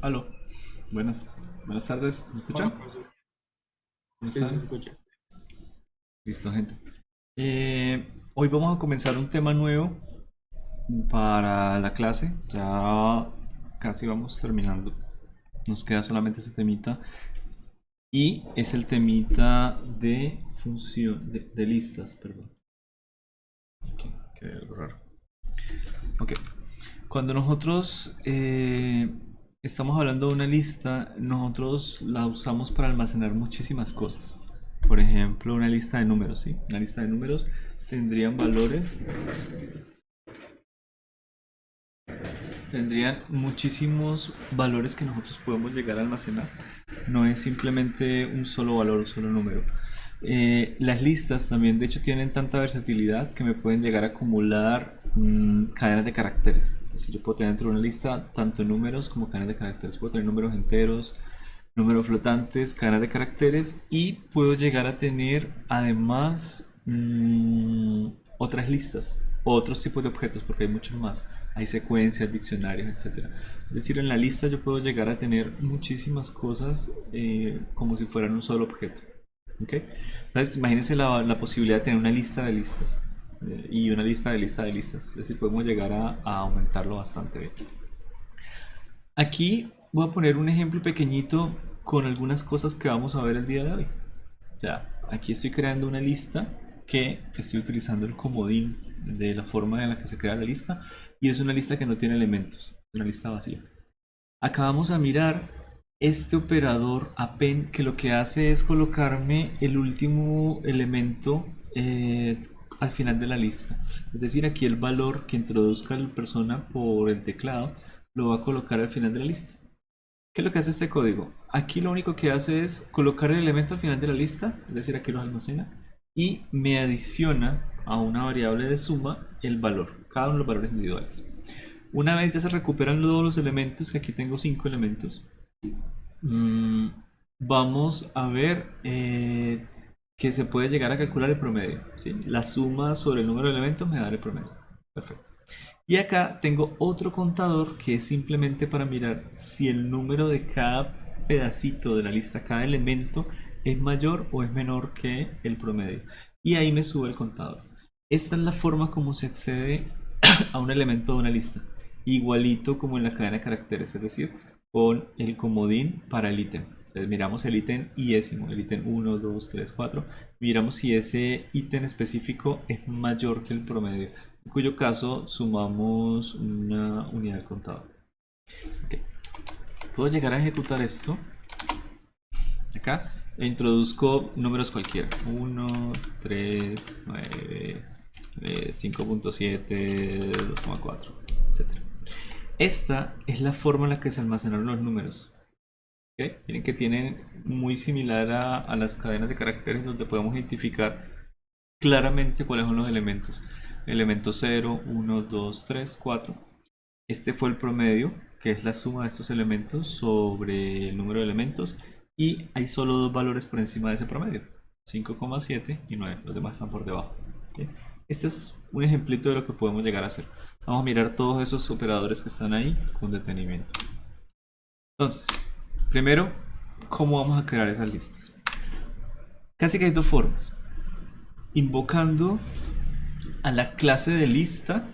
Aló, buenas tardes, ¿me Hola, escuchan? profesor. ¿Cómo Sí, sí, se están? escucha. Listo, gente. Hoy vamos a comenzar un tema nuevo para la clase. Ya casi vamos terminando. Nos queda solamente este temita. Y es el temita de función, de listas, perdón. Aquí, que hay algo raro. Ok. Cuando nosotros estamos hablando de una lista, nosotros la usamos para almacenar muchísimas cosas. Por ejemplo, una lista de números, ¿sí? Una lista de números tendrían muchísimos valores que nosotros podemos llegar a almacenar. No es simplemente un solo valor, un solo número. Las listas también, de hecho, tienen tanta versatilidad que me pueden llegar a acumular cadenas de caracteres. Así yo puedo tener dentro de una lista tanto números como cadenas de caracteres. Puedo tener números enteros, números flotantes, cadenas de caracteres y puedo llegar a tener además otras listas o otros tipos de objetos porque hay muchos más. Hay secuencias, diccionarios, etcétera. Es decir, en la lista yo puedo llegar a tener muchísimas cosas como si fueran un solo objeto. ¿Ok? Entonces, imagínense la posibilidad de tener una lista de listas y una lista de lista de listas. Es decir, podemos llegar a aumentarlo bastante bien. Aquí voy a poner un ejemplo pequeñito con algunas cosas que vamos a ver el día de hoy. Ya, aquí estoy creando una lista que estoy utilizando el comodín de la forma en la que se crea la lista y es una lista que no tiene elementos, una lista vacía. Acá vamos a mirar este operador append que lo que hace es colocarme el último elemento al final de la lista. Es decir, aquí el valor que introduzca la persona por el teclado lo va a colocar al final de la lista. ¿Qué es lo que hace este código? Aquí lo único que hace es colocar el elemento al final de la lista, es decir, aquí lo almacena, y me adiciona a una variable de suma el valor, cada uno de los valores individuales. Una vez ya se recuperan todos los elementos, que aquí tengo 5 elementos, mmm, vamos a ver que se puede llegar a calcular el promedio. ¿Sí? La suma sobre el número de elementos me da el promedio. Perfecto. Y acá tengo otro contador que es simplemente para mirar si el número de cada pedacito de la lista, cada elemento, es mayor o es menor que el promedio. Y ahí me sube el contador. Esta es la forma como se accede a un elemento de una lista. Igualito como en la cadena de caracteres, es decir, con el comodín para el ítem. Entonces miramos el ítem iésimo, el ítem 1, 2, 3, 4. Miramos si ese ítem específico es mayor que el promedio, en cuyo caso sumamos una unidad al contador. Okay. Puedo llegar a ejecutar esto acá e introduzco números cualquiera: 1, 3, 9, 5.7, 2,4, etc. Esta es la forma en la que se almacenaron los números. ¿Okay? Miren que tienen muy similar a las cadenas de caracteres donde podemos identificar claramente cuáles son los elementos. Elemento 0, 1, 2, 3, 4. Este fue el promedio, que es la suma de estos elementos sobre el número de elementos. Y hay solo dos valores por encima de ese promedio: 5,7 y 9. Los demás están por debajo. ¿Okay? Este es un ejemplito de lo que podemos llegar a hacer. Vamos a mirar todos esos operadores que están ahí con detenimiento. Entonces, primero, ¿cómo vamos a crear esas listas? Casi que hay dos formas: invocando a la clase de lista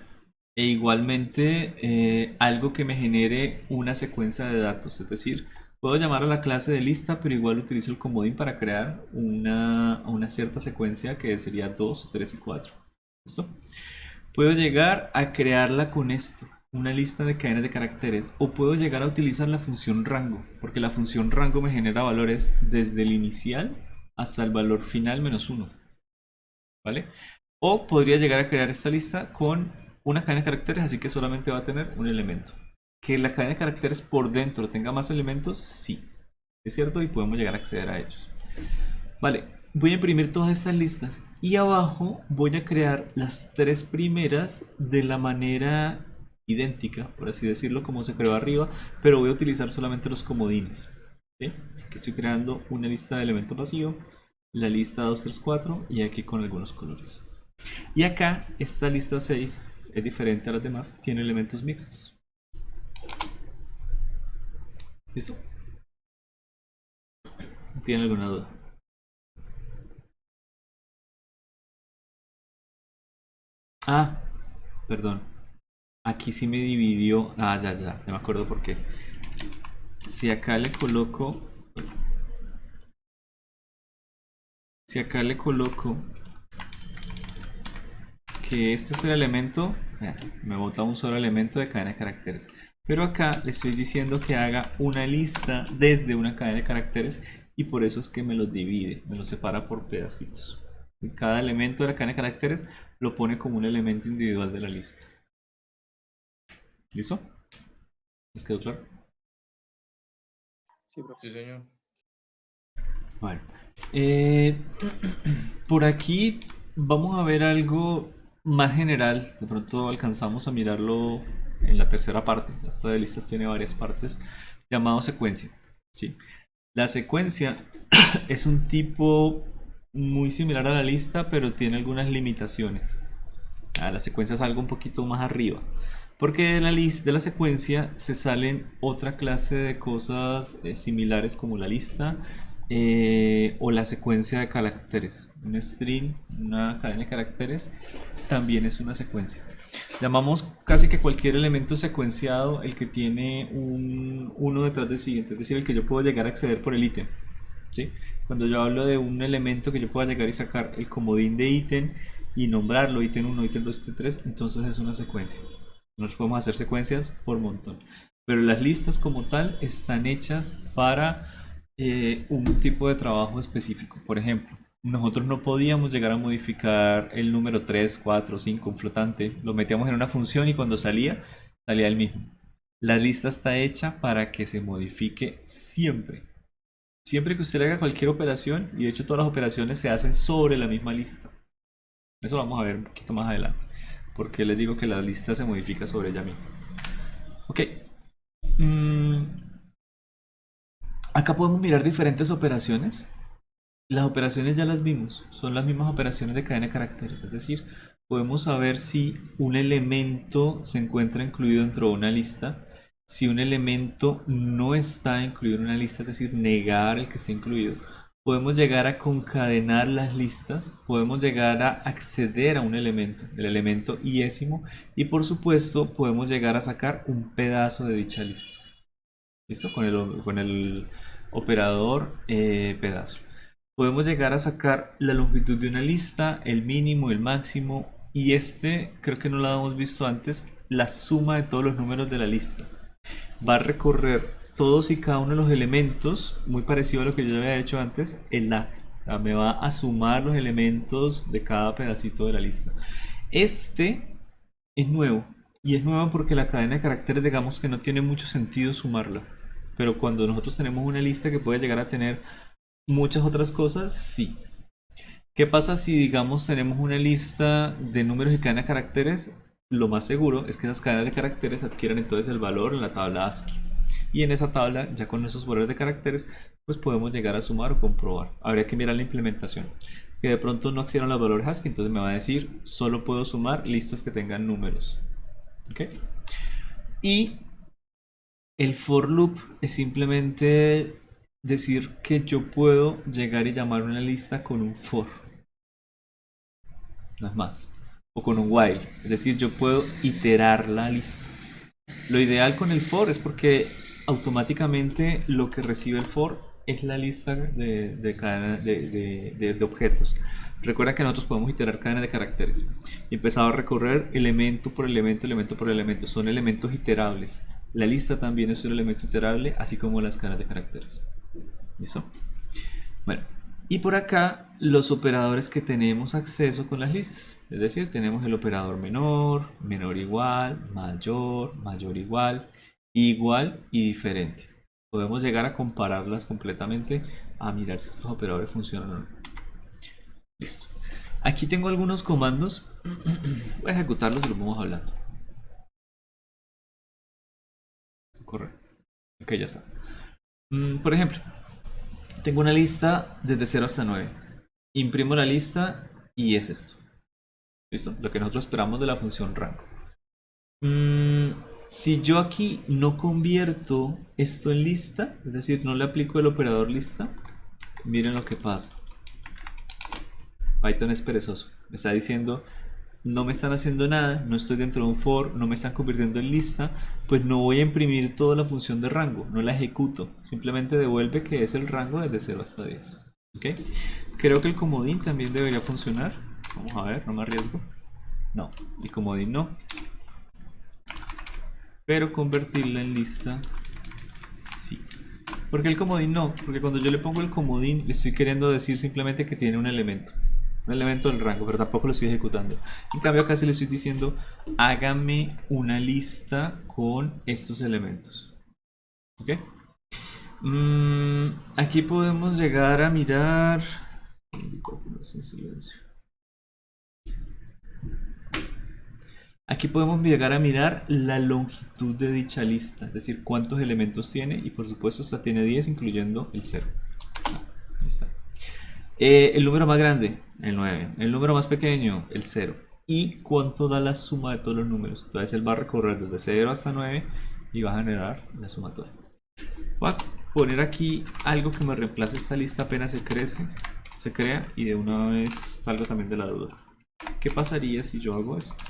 e igualmente algo que me genere una secuencia de datos. Es decir, puedo llamar a la clase de lista, pero igual utilizo el comodín para crear una cierta secuencia que sería 2, 3 y 4. ¿Listo? Puedo llegar a crearla con esto, una lista de cadenas de caracteres, o puedo llegar a utilizar la función rango, porque la función rango me genera valores desde el inicial hasta el valor final menos 1. ¿Vale? O podría llegar a crear esta lista con una cadena de caracteres, así que solamente va a tener un elemento. Que la cadena de caracteres por dentro tenga más elementos, sí, es cierto, y podemos llegar a acceder a ellos. Vale, voy a imprimir todas estas listas y abajo voy a crear las tres primeras de la manera idéntica, por así decirlo, como se creó arriba, pero voy a utilizar solamente los comodines. ¿Sí? Así que estoy creando una lista de elementos vacío, la lista 2, 3, 4 y aquí con algunos colores. Y acá esta lista 6 es diferente a las demás, tiene elementos mixtos. ¿Listo? ¿Tiene alguna duda? Ah, perdón. Aquí sí me dividió. Ah, ya me acuerdo por qué. Si acá le coloco. Si acá le coloco que este es el elemento, me bota un solo elemento de cadena de caracteres. Pero acá le estoy diciendo que haga una lista desde una cadena de caracteres y por eso es que me los divide, me los separa por pedacitos. Y cada elemento de la cadena de caracteres lo pone como un elemento individual de la lista. ¿Listo? ¿Les quedó claro? Sí, profe. Sí, señor. Bueno, por aquí vamos a ver algo más general. De pronto alcanzamos a mirarlo en la tercera parte. Esta de listas tiene varias partes, llamado secuencia. ¿Sí? La secuencia es un tipo muy similar a la lista, pero tiene algunas limitaciones. La secuencia es algo un poquito más arriba. Porque de la lista de la secuencia se salen otra clase de cosas similares como la lista o la secuencia de caracteres. Un string, una cadena de caracteres, también es una secuencia. Llamamos casi que cualquier elemento secuenciado el que tiene uno detrás del siguiente, es decir, el que yo puedo llegar a acceder por el ítem. ¿Sí? Cuando yo hablo de un elemento que yo pueda llegar y sacar el comodín de ítem y nombrarlo ítem 1, ítem 2, ítem 3, entonces es una secuencia. Nosotros podemos hacer secuencias por montón. Pero las listas como tal están hechas para un tipo de trabajo específico. Por ejemplo, nosotros no podíamos llegar a modificar el número 3, 4, 5, un flotante. Lo metíamos en una función y cuando salía, salía el mismo. La lista está hecha para que se modifique siempre. Siempre que usted haga cualquier operación, y de hecho todas las operaciones se hacen sobre la misma lista. Eso lo vamos a ver un poquito más adelante. Porque les digo que la lista se modifica sobre ella misma. Ok. Acá podemos mirar diferentes operaciones. Las operaciones ya las vimos. Son las mismas operaciones de cadena de caracteres. Es decir, podemos saber si un elemento se encuentra incluido dentro de una lista. Si un elemento no está incluido en una lista, es decir, negar el que esté incluido. Podemos llegar a concadenar las listas, podemos llegar a acceder a un elemento, el elemento iésimo, y por supuesto podemos llegar a sacar un pedazo de dicha lista. ¿Listo? Con el operador pedazo. Podemos llegar a sacar la longitud de una lista, el mínimo, el máximo, y creo que no lo habíamos visto antes, la suma de todos los números de la lista. Va a recorrer todos y cada uno de los elementos, muy parecido a lo que yo había hecho antes, el lat. O sea, me va a sumar los elementos de cada pedacito de la lista. Este es nuevo. Y es nuevo porque la cadena de caracteres, digamos que no tiene mucho sentido sumarla. Pero cuando nosotros tenemos una lista que puede llegar a tener muchas otras cosas, sí. ¿Qué pasa si, digamos, tenemos una lista de números y cadena de caracteres? Lo más seguro es que esas cadenas de caracteres adquieran entonces el valor en la tabla ASCII. Y en esa tabla, ya con esos valores de caracteres, pues podemos llegar a sumar o comprobar. Habría que mirar la implementación. Que de pronto no accedieron los valores ASCII, entonces me va a decir, solo puedo sumar listas que tengan números. ¿Ok? Y el for loop es simplemente decir que yo puedo llegar y llamar una lista con un for. No es más. O con un while. Es decir, yo puedo iterar la lista. Lo ideal con el for es porque automáticamente lo que recibe el for es la lista de objetos. Recuerda que nosotros podemos iterar cadenas de caracteres. Y empezaba a recorrer elemento por elemento, elemento por elemento. Son elementos iterables. La lista también es un elemento iterable, así como las cadenas de caracteres. ¿Listo? Bueno, y por acá los operadores que tenemos acceso con las listas. Es decir, tenemos el operador menor, menor igual, mayor, mayor igual, igual y diferente. Podemos llegar a compararlas completamente, a mirar si estos operadores funcionan o no. Listo. Aquí tengo algunos comandos. Voy a ejecutarlos y los vamos hablando. Corre. Ok, ya está. Por ejemplo, tengo una lista desde 0 hasta 9. Imprimo la lista y es esto. ¿Listo? Lo que nosotros esperamos de la función rango. Si yo aquí no convierto esto en lista, es decir, no le aplico el operador lista, miren lo que pasa. Python es perezoso. Me está diciendo, no me están haciendo nada, no estoy dentro de un for, no me están convirtiendo en lista, pues no voy a imprimir toda la función de rango, no la ejecuto. Simplemente devuelve que es el rango desde 0 hasta 10. ¿Ok? Creo que el comodín también debería funcionar. Vamos a ver, no me arriesgo. No, el comodín no. Pero convertirla en lista, sí. ¿Por qué el comodín no? Porque cuando yo le pongo el comodín, le estoy queriendo decir simplemente que tiene un elemento. Un elemento del rango, pero tampoco lo estoy ejecutando. En cambio acá sí le estoy diciendo, hágame una lista con estos elementos. ¿Ok? Aquí podemos llegar a mirar... Aquí podemos llegar a mirar la longitud de dicha lista, es decir, cuántos elementos tiene, y por supuesto esta tiene 10 incluyendo el 0. Ahí está. El número más grande, el 9. El número más pequeño, el 0. ¿Y cuánto da la suma de todos los números? Entonces él va a recorrer desde 0 hasta 9 y va a generar la sumatoria. Voy a poner aquí algo que me reemplace esta lista apenas se crea, y de una vez salgo también de la duda. ¿Qué pasaría si yo hago esto?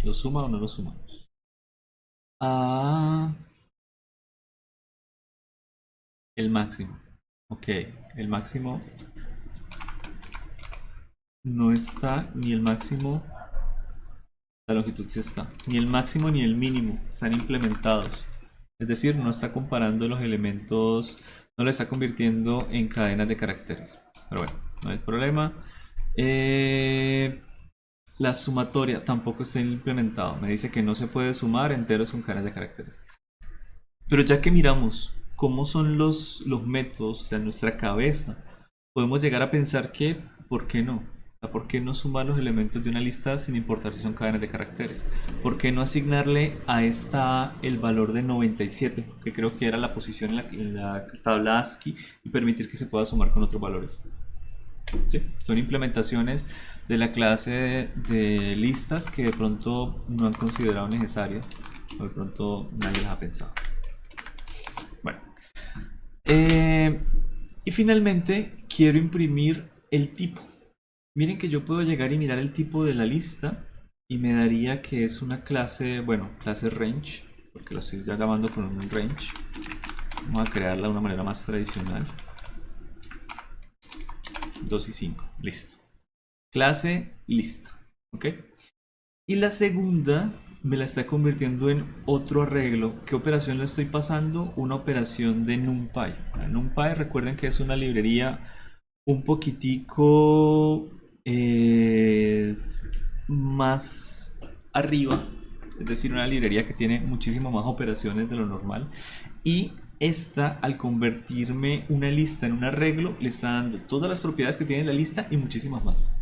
¿Lo suma o no lo suma? El máximo. Ok, el máximo no está, ni el máximo, la longitud sí está, ni el máximo ni el mínimo están implementados. Es decir, no está comparando los elementos, no lo está convirtiendo en cadenas de caracteres. Pero bueno, no hay problema. La sumatoria tampoco está implementado. Me dice que no se puede sumar enteros con cadenas de caracteres. Pero ya que miramos cómo son los métodos, o sea, en nuestra cabeza, podemos llegar a pensar que, ¿por qué no? O sea, ¿por qué no sumar los elementos de una lista sin importar si son cadenas de caracteres? ¿Por qué no asignarle a esta el valor de 97, que creo que era la posición en la tabla ASCII, y permitir que se pueda sumar con otros valores? Sí, son implementaciones de la clase de listas que de pronto no han considerado necesarias, o de pronto nadie las ha pensado. Bueno, y finalmente quiero imprimir el tipo. Miren que yo puedo llegar y mirar el tipo de la lista y me daría que es una clase, bueno, clase range, porque lo estoy ya llamando con un range. Vamos a crearla de una manera más tradicional. 2 y 5, listo. Clase lista, ¿ok? Y la segunda me la está convirtiendo en otro arreglo. ¿Qué operación le estoy pasando? Una operación de NumPy. NumPy, recuerden que es una librería un poquitico más arriba, es decir, una librería que tiene muchísimo más operaciones de lo normal, y esta, al convertirme una lista en un arreglo, le está dando todas las propiedades que tiene la lista y muchísimas más.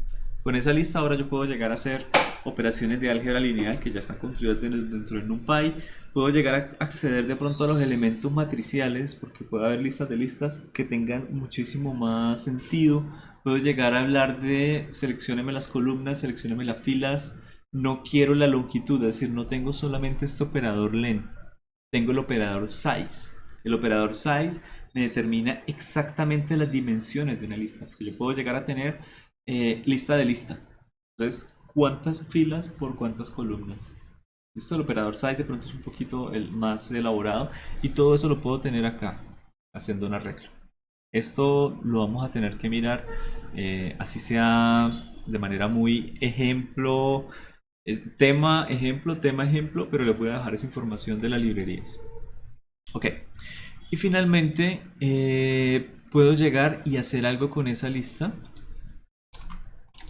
Con esa lista ahora yo puedo llegar a hacer operaciones de álgebra lineal que ya están construidas dentro de NumPy. Puedo llegar a acceder de pronto a los elementos matriciales, porque puede haber listas de listas que tengan muchísimo más sentido. Puedo llegar a hablar de seleccióneme las columnas, seleccióneme las filas. No quiero la longitud, es decir, no tengo solamente este operador len, tengo el operador size. El operador size me determina exactamente las dimensiones de una lista, porque yo puedo llegar a tener lista de lista. Entonces, ¿cuántas filas por cuántas columnas? Esto, el operador size de pronto es un poquito el más elaborado, y todo eso lo puedo tener acá haciendo un arreglo. Esto lo vamos a tener que mirar, así sea de manera muy ejemplo, tema, ejemplo, tema, ejemplo, pero le voy a dejar esa información de las librerías. Ok, y finalmente puedo llegar y hacer algo con esa lista.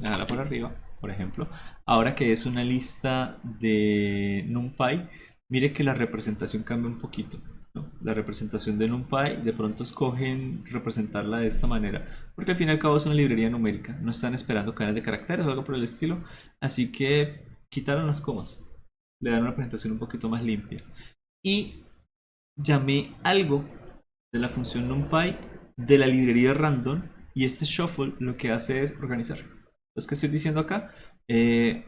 Déjala por arriba, por ejemplo. Ahora que es una lista de NumPy, mire que la representación cambia un poquito, ¿no? La representación de NumPy, de pronto escogen representarla de esta manera, porque al fin y al cabo es una librería numérica, no están esperando cadenas de caracteres o algo por el estilo, así que quitaron las comas, le dan una presentación un poquito más limpia. Y llamé algo de la función NumPy de la librería random, y este shuffle lo que hace es organizar. Entonces, ¿qué estoy diciendo acá?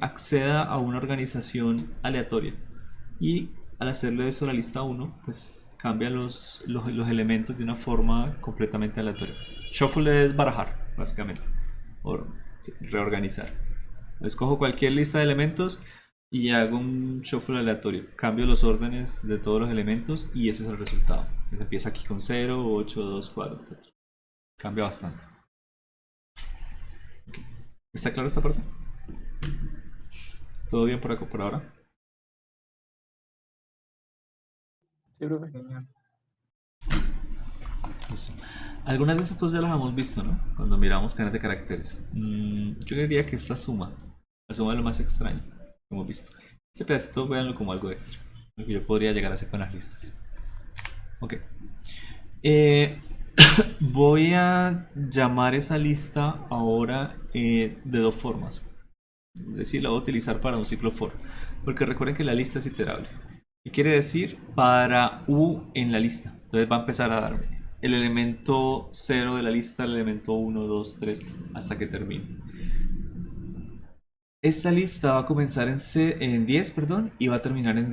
Acceda a una organización aleatoria y al hacerle eso a la lista 1, pues cambia los elementos de una forma completamente aleatoria. Shuffle es barajar, básicamente, o sí, reorganizar. Escojo cualquier lista de elementos y hago un shuffle aleatorio. Cambio los órdenes de todos los elementos y ese es el resultado. Entonces empieza aquí con 0, 8, 2, 4, etc. Cambia bastante. Okay. ¿Está claro esta parte? ¿Todo bien por acá por ahora? Sí, profe. Genial. Listo. Algunas de esas cosas ya las hemos visto, ¿no? Cuando miramos cadenas de caracteres. Yo diría que esta suma, la suma es lo más extraño que hemos visto. Este pedacito véanlo como algo extra, lo que yo podría llegar a hacer con las listas. Ok. Voy a llamar esa lista ahora de dos formas. Es decir, la voy a utilizar para un ciclo for. Porque recuerden que la lista es iterable. ¿Qué quiere decir? Para u en la lista. Entonces va a empezar a darme el elemento 0 de la lista, el elemento 1, 2, 3, hasta que termine. Esta lista va a comenzar en 10, perdón, y va a terminar en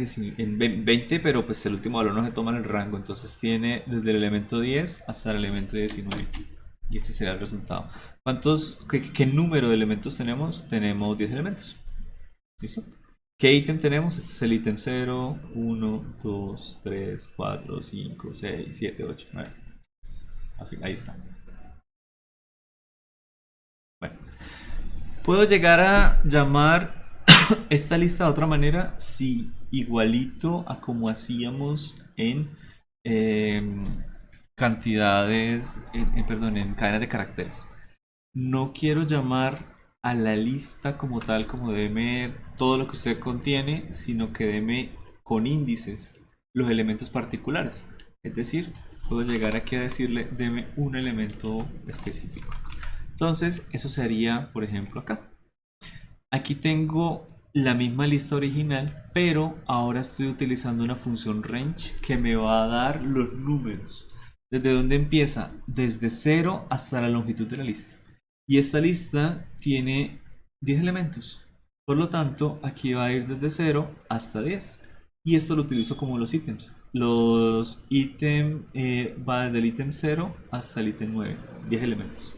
20, pero pues el último valor no se toma en el rango, entonces tiene desde el elemento 10 hasta el elemento 19. Y este será el resultado. ¿Qué número de elementos tenemos? Tenemos 10 elementos. ¿Listo? ¿Qué ítem tenemos? Este es el ítem 0, 1, 2, 3, 4, 5, 6, 7, 8, 9. Ahí está. Bueno. Puedo llegar a llamar esta lista de otra manera si igualito a como hacíamos en cantidades, perdón, en cadenas de caracteres. No quiero llamar a la lista como tal, como deme todo lo que usted contiene, sino que deme con índices los elementos particulares. Es decir, puedo llegar aquí a decirle deme un elemento específico. Entonces, eso sería, por ejemplo, acá. Aquí tengo la misma lista original, pero ahora estoy utilizando una función range que me va a dar los números. ¿Desde dónde empieza? Desde 0 hasta la longitud de la lista. Y esta lista tiene 10 elementos. Por lo tanto, aquí va a ir desde 0 hasta 10. Y esto lo utilizo como los ítems. Los ítems va desde el ítem 0 hasta el ítem 9. 10 elementos.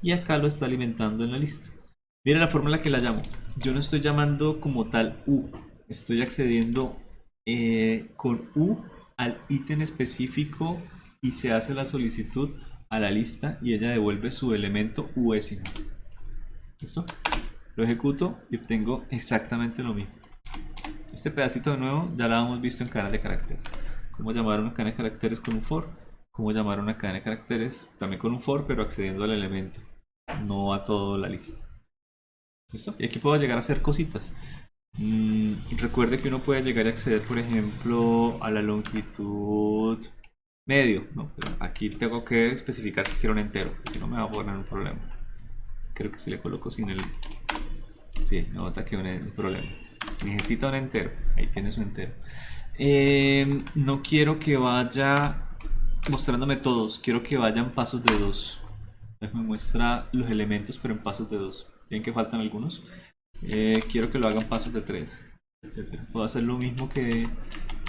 Y acá lo está alimentando en la lista. Mira la forma en la que la llamo. Yo no estoy llamando como tal U. Estoy accediendo con U al ítem específico y se hace la solicitud a la lista y ella devuelve su elemento USIM. ¿Listo? Lo ejecuto y obtengo exactamente lo mismo. Este pedacito de nuevo ya lo hemos visto en cadenas de caracteres. Cómo llamar una cadena de caracteres con un for. Cómo llamar una cadena de caracteres también con un for, pero accediendo al elemento, no a toda la lista. ¿Listo? Y aquí puedo llegar a hacer cositas. Recuerde que uno puede llegar a acceder, por ejemplo, a la longitud medio, ¿no? Pero aquí tengo que especificar que quiero un entero, si no me va a poner un problema. Creo que si le coloco sin el... Sí, me bota que un problema. Necesita un entero. Ahí tiene su entero. No quiero que vaya mostrándome todos. Quiero que vayan pasos de 2. Me muestra los elementos, pero en pasos de 2. ¿Ven que faltan algunos? Quiero que lo hagan pasos de 3, etc. Puedo hacer lo mismo que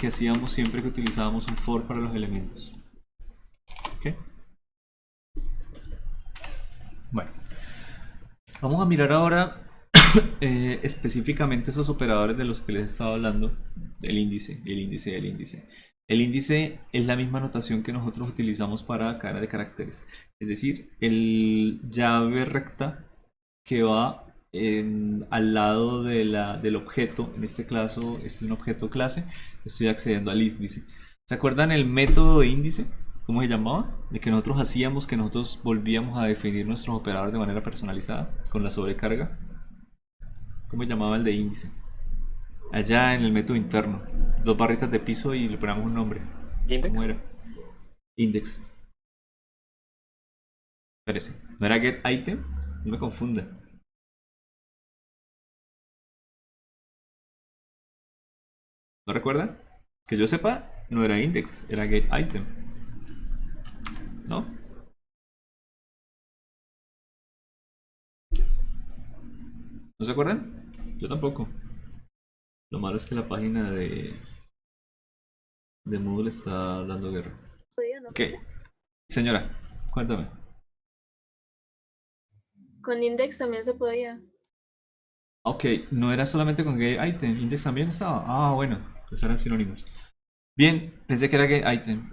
hacíamos siempre que utilizábamos un for para los elementos. ¿Ok? Bueno, vamos a mirar ahora específicamente esos operadores de los que les estaba hablando. El índice, el índice, el índice. El índice es la misma notación que nosotros utilizamos para cadena de caracteres. Es decir, el llave recta que va al lado del objeto. En este caso, este es un objeto clase. Estoy accediendo al índice. ¿Se acuerdan el método de índice? ¿Cómo se llamaba? De que nosotros hacíamos, que nosotros volvíamos a definir nuestros operadores de manera personalizada con la sobrecarga. ¿Cómo se llamaba el de índice? Allá en el método interno. Dos barritas de piso y le ponemos un nombre. Index. ¿Cómo era? Index. Espérese. ¿No era get item? No me confunda. ¿No recuerdan? Que yo sepa, no era index, era get item. ¿No? ¿No se acuerdan? Yo tampoco. Lo malo es que la página de Moodle está dando guerra. ¿Podía, no? Ok, señora, cuéntame. Con index también se podía. Ok, no era solamente con getItem, index también estaba. Ah, bueno, pues eran sinónimos. Bien, pensé que era getItem.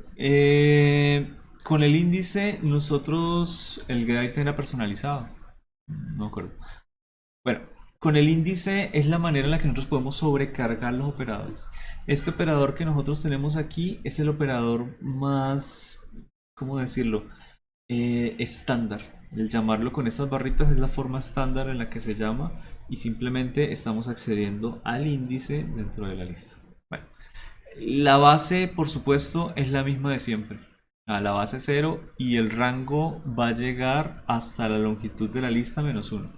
Con el índice, nosotros, el getItem era personalizado. No me acuerdo. Bueno, con el índice es la manera en la que nosotros podemos sobrecargar los operadores. Este operador que nosotros tenemos aquí es el operador más, ¿cómo decirlo? Estándar. El llamarlo con estas barritas es la forma estándar en la que se llama y simplemente estamos accediendo al índice dentro de la lista. Bueno, la base, por supuesto, es la misma de siempre. A la base 0 y el rango va a llegar hasta la longitud de la lista menos 1.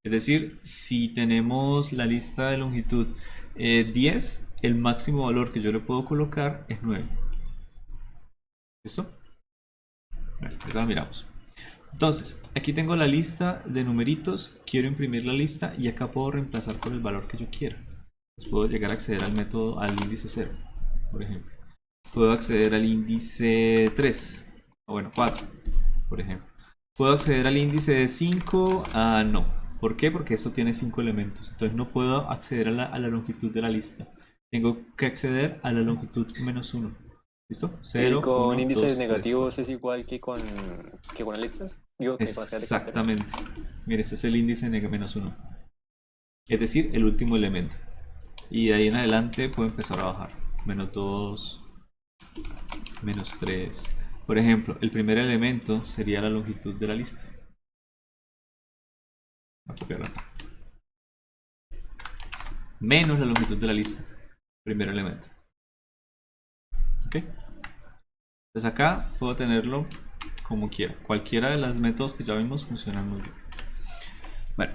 Es decir, si tenemos la lista de longitud 10, el máximo valor que yo le puedo colocar es 9. ¿Listo? Bueno, ahorita la miramos. Entonces, aquí tengo la lista de numeritos, quiero imprimir la lista y acá puedo reemplazar por el valor que yo quiera. Entonces puedo llegar a acceder al método, al índice 0, por ejemplo. Puedo acceder al índice 3, o bueno, 4, por ejemplo. Puedo acceder al índice de 5, no. ¿Por qué? Porque esto tiene 5 elementos. Entonces no puedo acceder a la longitud de la lista. Tengo que acceder a la longitud menos 1. ¿Listo? 0, ¿Y con 1, índices 2, 3, negativos 4. es igual que con las listas? Digo, que con las cadenas de caracteres. Exactamente. Mire, este es el índice menos 1. Es decir, el último elemento. Y de ahí en adelante puedo empezar a bajar. Menos 2, menos 3. Por ejemplo, el primer elemento sería la longitud de la lista. Voy a copiarlo acá. Menos la longitud de la lista. Primer elemento. ¿Ok? Entonces acá puedo tenerlo como quiera. Cualquiera de los métodos que ya vimos funcionan muy bien. Bueno.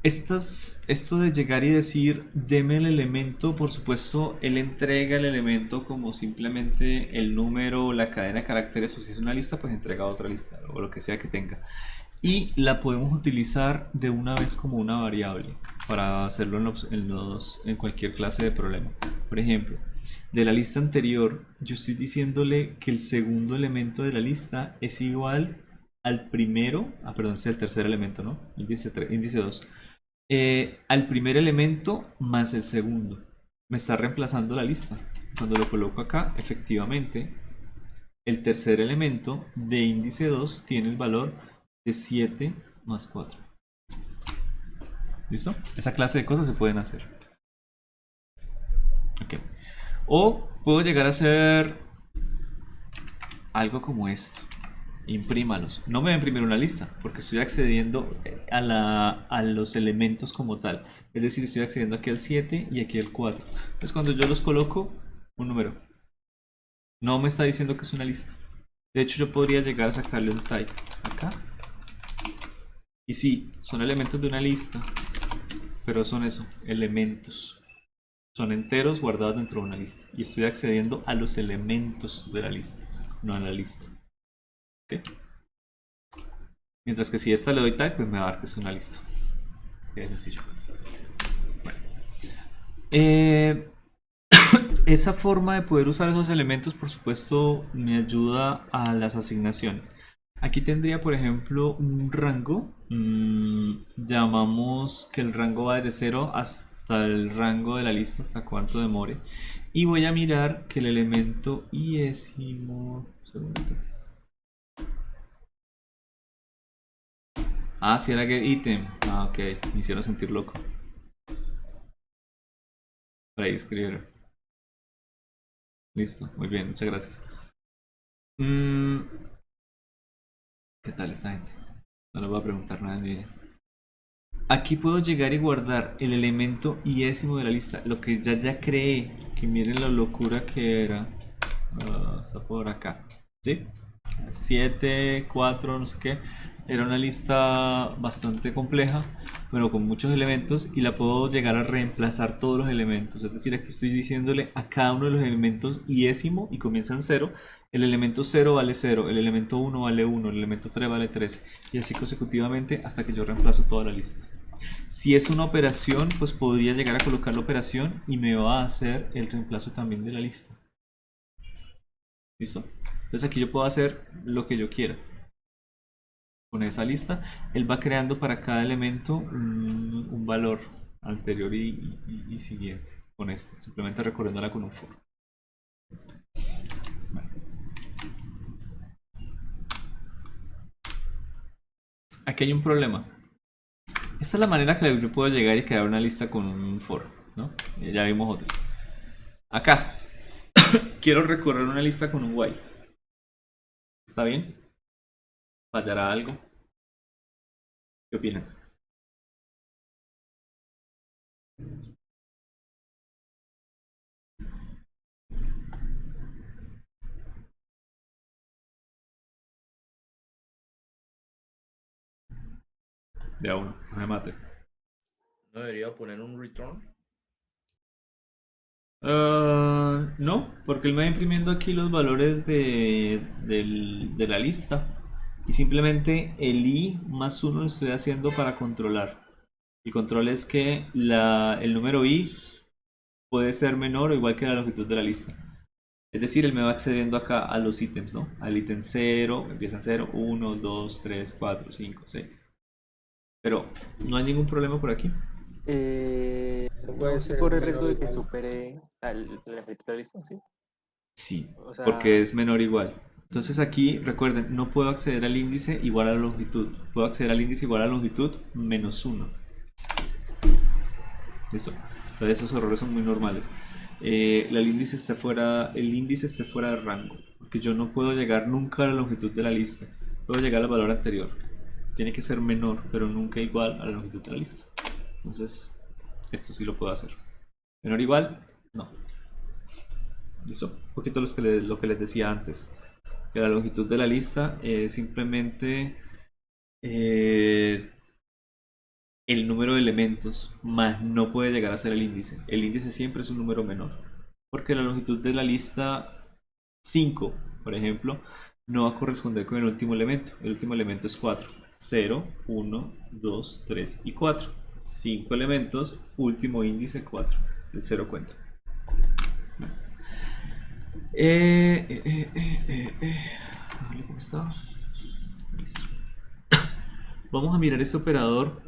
Esto de llegar y decir, deme el elemento, por supuesto, él entrega el elemento como simplemente el número, la cadena de caracteres, o si es una lista, pues entrega otra lista, o lo que sea que tenga. Y la podemos utilizar de una vez como una variable, para hacerlo en cualquier clase de problema. Por ejemplo, de la lista anterior, yo estoy diciéndole que el segundo elemento de la lista es igual al primero, perdón, es el tercer elemento, ¿no? Índice 2. Al primer elemento más el segundo. Me está reemplazando la lista. Cuando lo coloco acá, efectivamente, el tercer elemento de índice 2 tiene el valor de 7 más 4. ¿Listo? Esa clase de cosas se pueden hacer. Ok. O puedo llegar a hacer algo como esto. Imprímalos. No me va a imprimir una lista porque estoy accediendo a los elementos como tal. Es decir, estoy accediendo aquí al 7 y aquí al 4. Entonces cuando yo los coloco, un número. No me está diciendo que es una lista. De hecho yo podría llegar a sacarle un type acá. Y sí, son elementos de una lista. Pero son eso, elementos. Son enteros guardados dentro de una lista. Y estoy accediendo a los elementos de la lista, no a la lista. ¿Ok? Mientras que si esta le doy type, pues me va a dar que es una lista. Es sencillo. Bueno. Esa forma de poder usar esos elementos, por supuesto, me ayuda a las asignaciones. Aquí tendría, por ejemplo, un rango. Llamamos que el rango va desde 0 hasta el rango de la lista, hasta cuánto demore. Y voy a mirar que el elemento iésimo... Ah, si era getItem. Ah, ok. Me hicieron sentir loco. Para ahí escribir. Listo, muy bien, muchas gracias. ¿Qué tal esta gente? No les voy a preguntar nada en mi vida. Aquí puedo llegar y guardar el elemento iésimo de la lista, lo que ya creé. Que miren la locura que era. Está por acá. ¿Sí? 7, 4, no sé qué. Era una lista bastante compleja, pero con muchos elementos y la puedo llegar a reemplazar todos los elementos. Es decir, aquí estoy diciéndole a cada uno de los elementos iésimo y comienza en 0. El elemento 0 vale 0, el elemento 1 vale 1, el elemento 3 vale 3 y así consecutivamente hasta que yo reemplazo toda la lista. Si es una operación, pues podría llegar a colocar la operación y me va a hacer el reemplazo también de la lista. ¿Listo? Entonces aquí yo puedo hacer lo que yo quiera. Con esa lista, él va creando para cada elemento un valor anterior y siguiente. Con esto, simplemente recorriéndola con un for. Bueno. Aquí hay un problema. Esta es la manera que yo puedo llegar y crear una lista con un for, ¿no? Ya vimos otras. Acá, quiero recorrer una lista con un while. ¿Está bien? ¿Fallará algo? ¿Qué opinan? De a uno, no me mate. ¿No debería poner un return? No, porque él me va imprimiendo aquí los valores de la lista. Y simplemente el i más 1 lo estoy haciendo para controlar. El control es que el número i puede ser menor o igual que la longitud de la lista. Es decir, él me va accediendo acá a los ítems, ¿no? Al ítem 0, empieza en 0, 1, 2, 3, 4, 5, 6. Pero no hay ningún problema por aquí. No puede se ser corre el menor riesgo o de que igual. supere la longitud de la lista, ¿sí? Sí, O sea, porque es menor o igual. Entonces aquí, recuerden, no puedo acceder al índice igual a la longitud. Puedo acceder al índice igual a la longitud menos 1. Listo. Entonces esos errores son muy normales. El índice esté fuera de rango. Porque yo no puedo llegar nunca a la longitud de la lista. Puedo llegar al valor anterior. Tiene que ser menor, pero nunca igual a la longitud de la lista. Entonces, esto sí lo puedo hacer. Menor o igual, no. Listo. Un poquito lo que les decía antes. Que la longitud de la lista es simplemente el número de elementos, más no puede llegar a ser el índice. El índice siempre es un número menor. Porque la longitud de la lista 5, por ejemplo, no va a corresponder con el último elemento. El último elemento es 4. 0, 1, 2, 3 y 4. 5 elementos, último índice 4. El 0 cuenta. ¿Cómo está? Listo. Vamos a mirar este operador,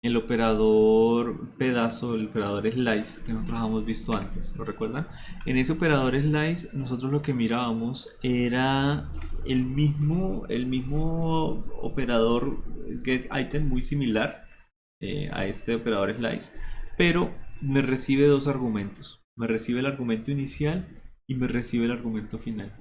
el operador pedazo, el operador slice que nosotros hemos visto antes, ¿lo recuerdan? En ese operador slice nosotros lo que mirábamos era el mismo operador getItem muy similar a este operador slice, pero me recibe dos argumentos. Me recibe el argumento inicial y me recibe el argumento final.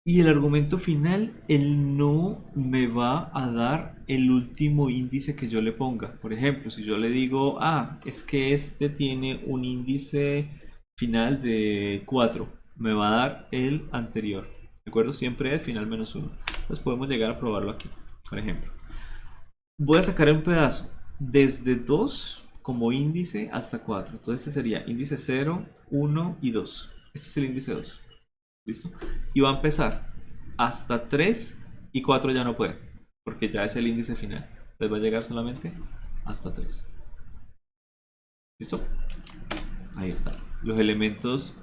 Y el argumento final, él no me va a dar el último índice que yo le ponga. Por ejemplo, si yo le digo, es que este tiene un índice final de 4, me va a dar el anterior. ¿De acuerdo? Siempre es final menos 1. Entonces podemos llegar a probarlo aquí. Por ejemplo, voy a sacar un pedazo desde 2 como índice hasta 4. Entonces este sería índice 0, 1 y 2. Este es el índice 2. ¿Listo? Y va a empezar hasta 3 y 4 ya no puede, porque ya es el índice final. Entonces va a llegar solamente hasta 3. ¿Listo? Ahí está. Los elementos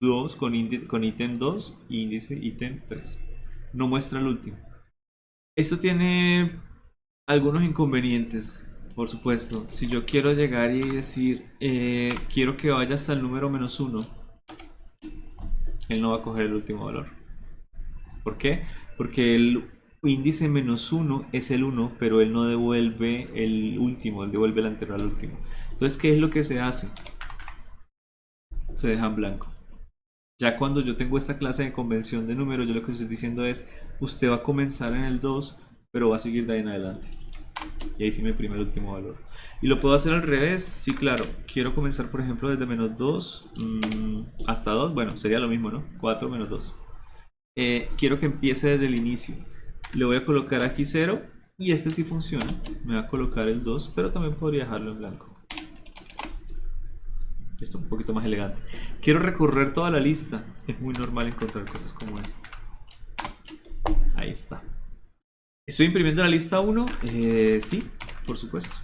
2 con ítem 2 y índice ítem 3. No muestra el último. Esto tiene algunos inconvenientes, por supuesto. Si yo quiero llegar y decir, quiero que vaya hasta el número menos 1, él no va a coger el último valor. ¿Por qué? Porque el índice menos 1 es el 1, pero él no devuelve el último, él devuelve el anterior al último. Entonces, ¿qué es lo que se hace? Se deja en blanco. Ya cuando yo tengo esta clase de convención de números, yo lo que estoy diciendo es, usted va a comenzar en el 2, pero va a seguir de ahí en adelante. Y ahí sí me imprime el último valor. ¿Y lo puedo hacer al revés? Sí, claro. Quiero comenzar, por ejemplo, desde menos 2 hasta 2. Bueno, sería lo mismo, ¿no? 4 menos 2. quiero que empiece desde el inicio. Le voy a colocar aquí 0 y este sí funciona. Me va a colocar el 2, pero también podría dejarlo en blanco. Esto un poquito más elegante. Quiero recorrer toda la lista. Es muy normal encontrar cosas como esta. Ahí está. ¿Estoy imprimiendo la lista 1? Sí, por supuesto.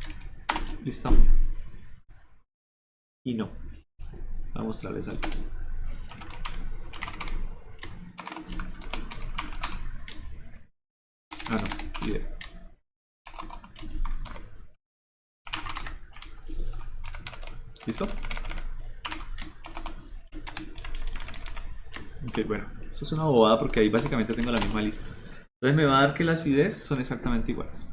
Lista 1. Y no. Voy a mostrarles algo. Ah, no. Video. ¿Listo? Ok, bueno. Eso es una bobada porque ahí básicamente tengo la misma lista. Entonces me va a dar que las IDs son exactamente iguales.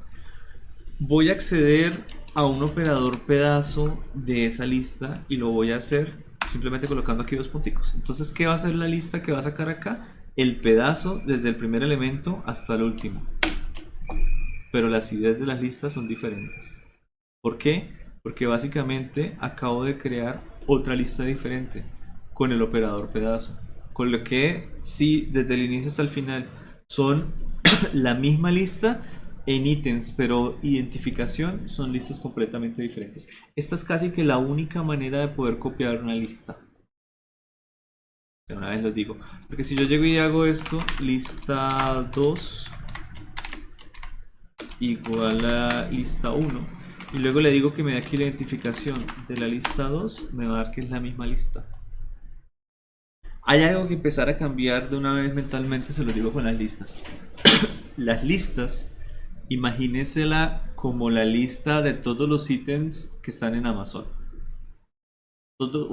Voy a acceder a un operador pedazo de esa lista y lo voy a hacer simplemente colocando aquí dos punticos. Entonces, ¿qué va a ser la lista que va a sacar acá? El pedazo desde el primer elemento hasta el último. Pero las IDs de las listas son diferentes. ¿Por qué? Porque básicamente acabo de crear otra lista diferente con el operador pedazo. Con lo que, si desde el inicio hasta el final son la misma lista, en ítems, pero identificación son listas completamente diferentes. Esta es casi que la única manera de poder copiar una lista. De una vez lo digo. Porque si yo llego y hago esto, lista 2 igual a lista 1. Y luego le digo que me dé aquí la identificación de la lista 2, me va a dar que es la misma lista. Hay algo que empezar a cambiar de una vez mentalmente, se lo digo con las listas. Las listas, imagínensela como la lista de todos los ítems que están en Amazon.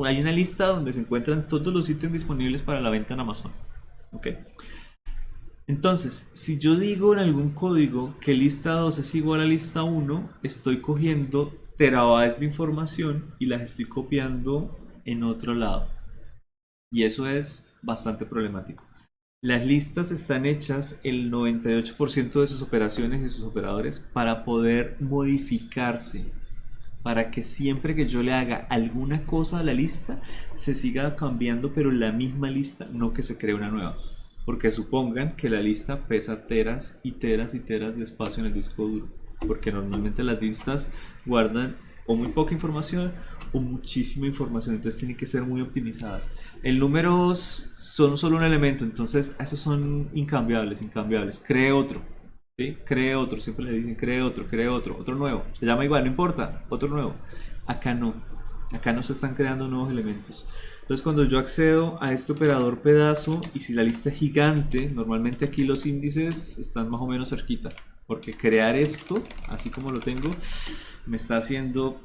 Hay una lista donde se encuentran todos los ítems disponibles para la venta en Amazon. ¿Ok? Entonces, si yo digo en algún código que lista 2 es igual a lista 1, estoy cogiendo terabytes de información y las estoy copiando en otro lado. Y eso es bastante problemático. Las listas están hechas el 98% de sus operaciones y sus operadores para poder modificarse. Para que siempre que yo le haga alguna cosa a la lista, se siga cambiando, pero la misma lista, no que se cree una nueva. Porque supongan que la lista pesa teras y teras y teras de espacio en el disco duro. Porque normalmente las listas guardan o muy poca información o muchísima información, entonces tienen que ser muy optimizadas. El números son solo un elemento, entonces esos son incambiables. Cree otro, ¿sí? Cree otro, siempre le dicen cree otro nuevo, se llama igual, no importa, otro nuevo. Acá no se están creando nuevos elementos. Entonces cuando yo accedo a este operador pedazo y si la lista es gigante, normalmente aquí los índices están más o menos cerquita. Porque crear esto, así como lo tengo, me está haciendo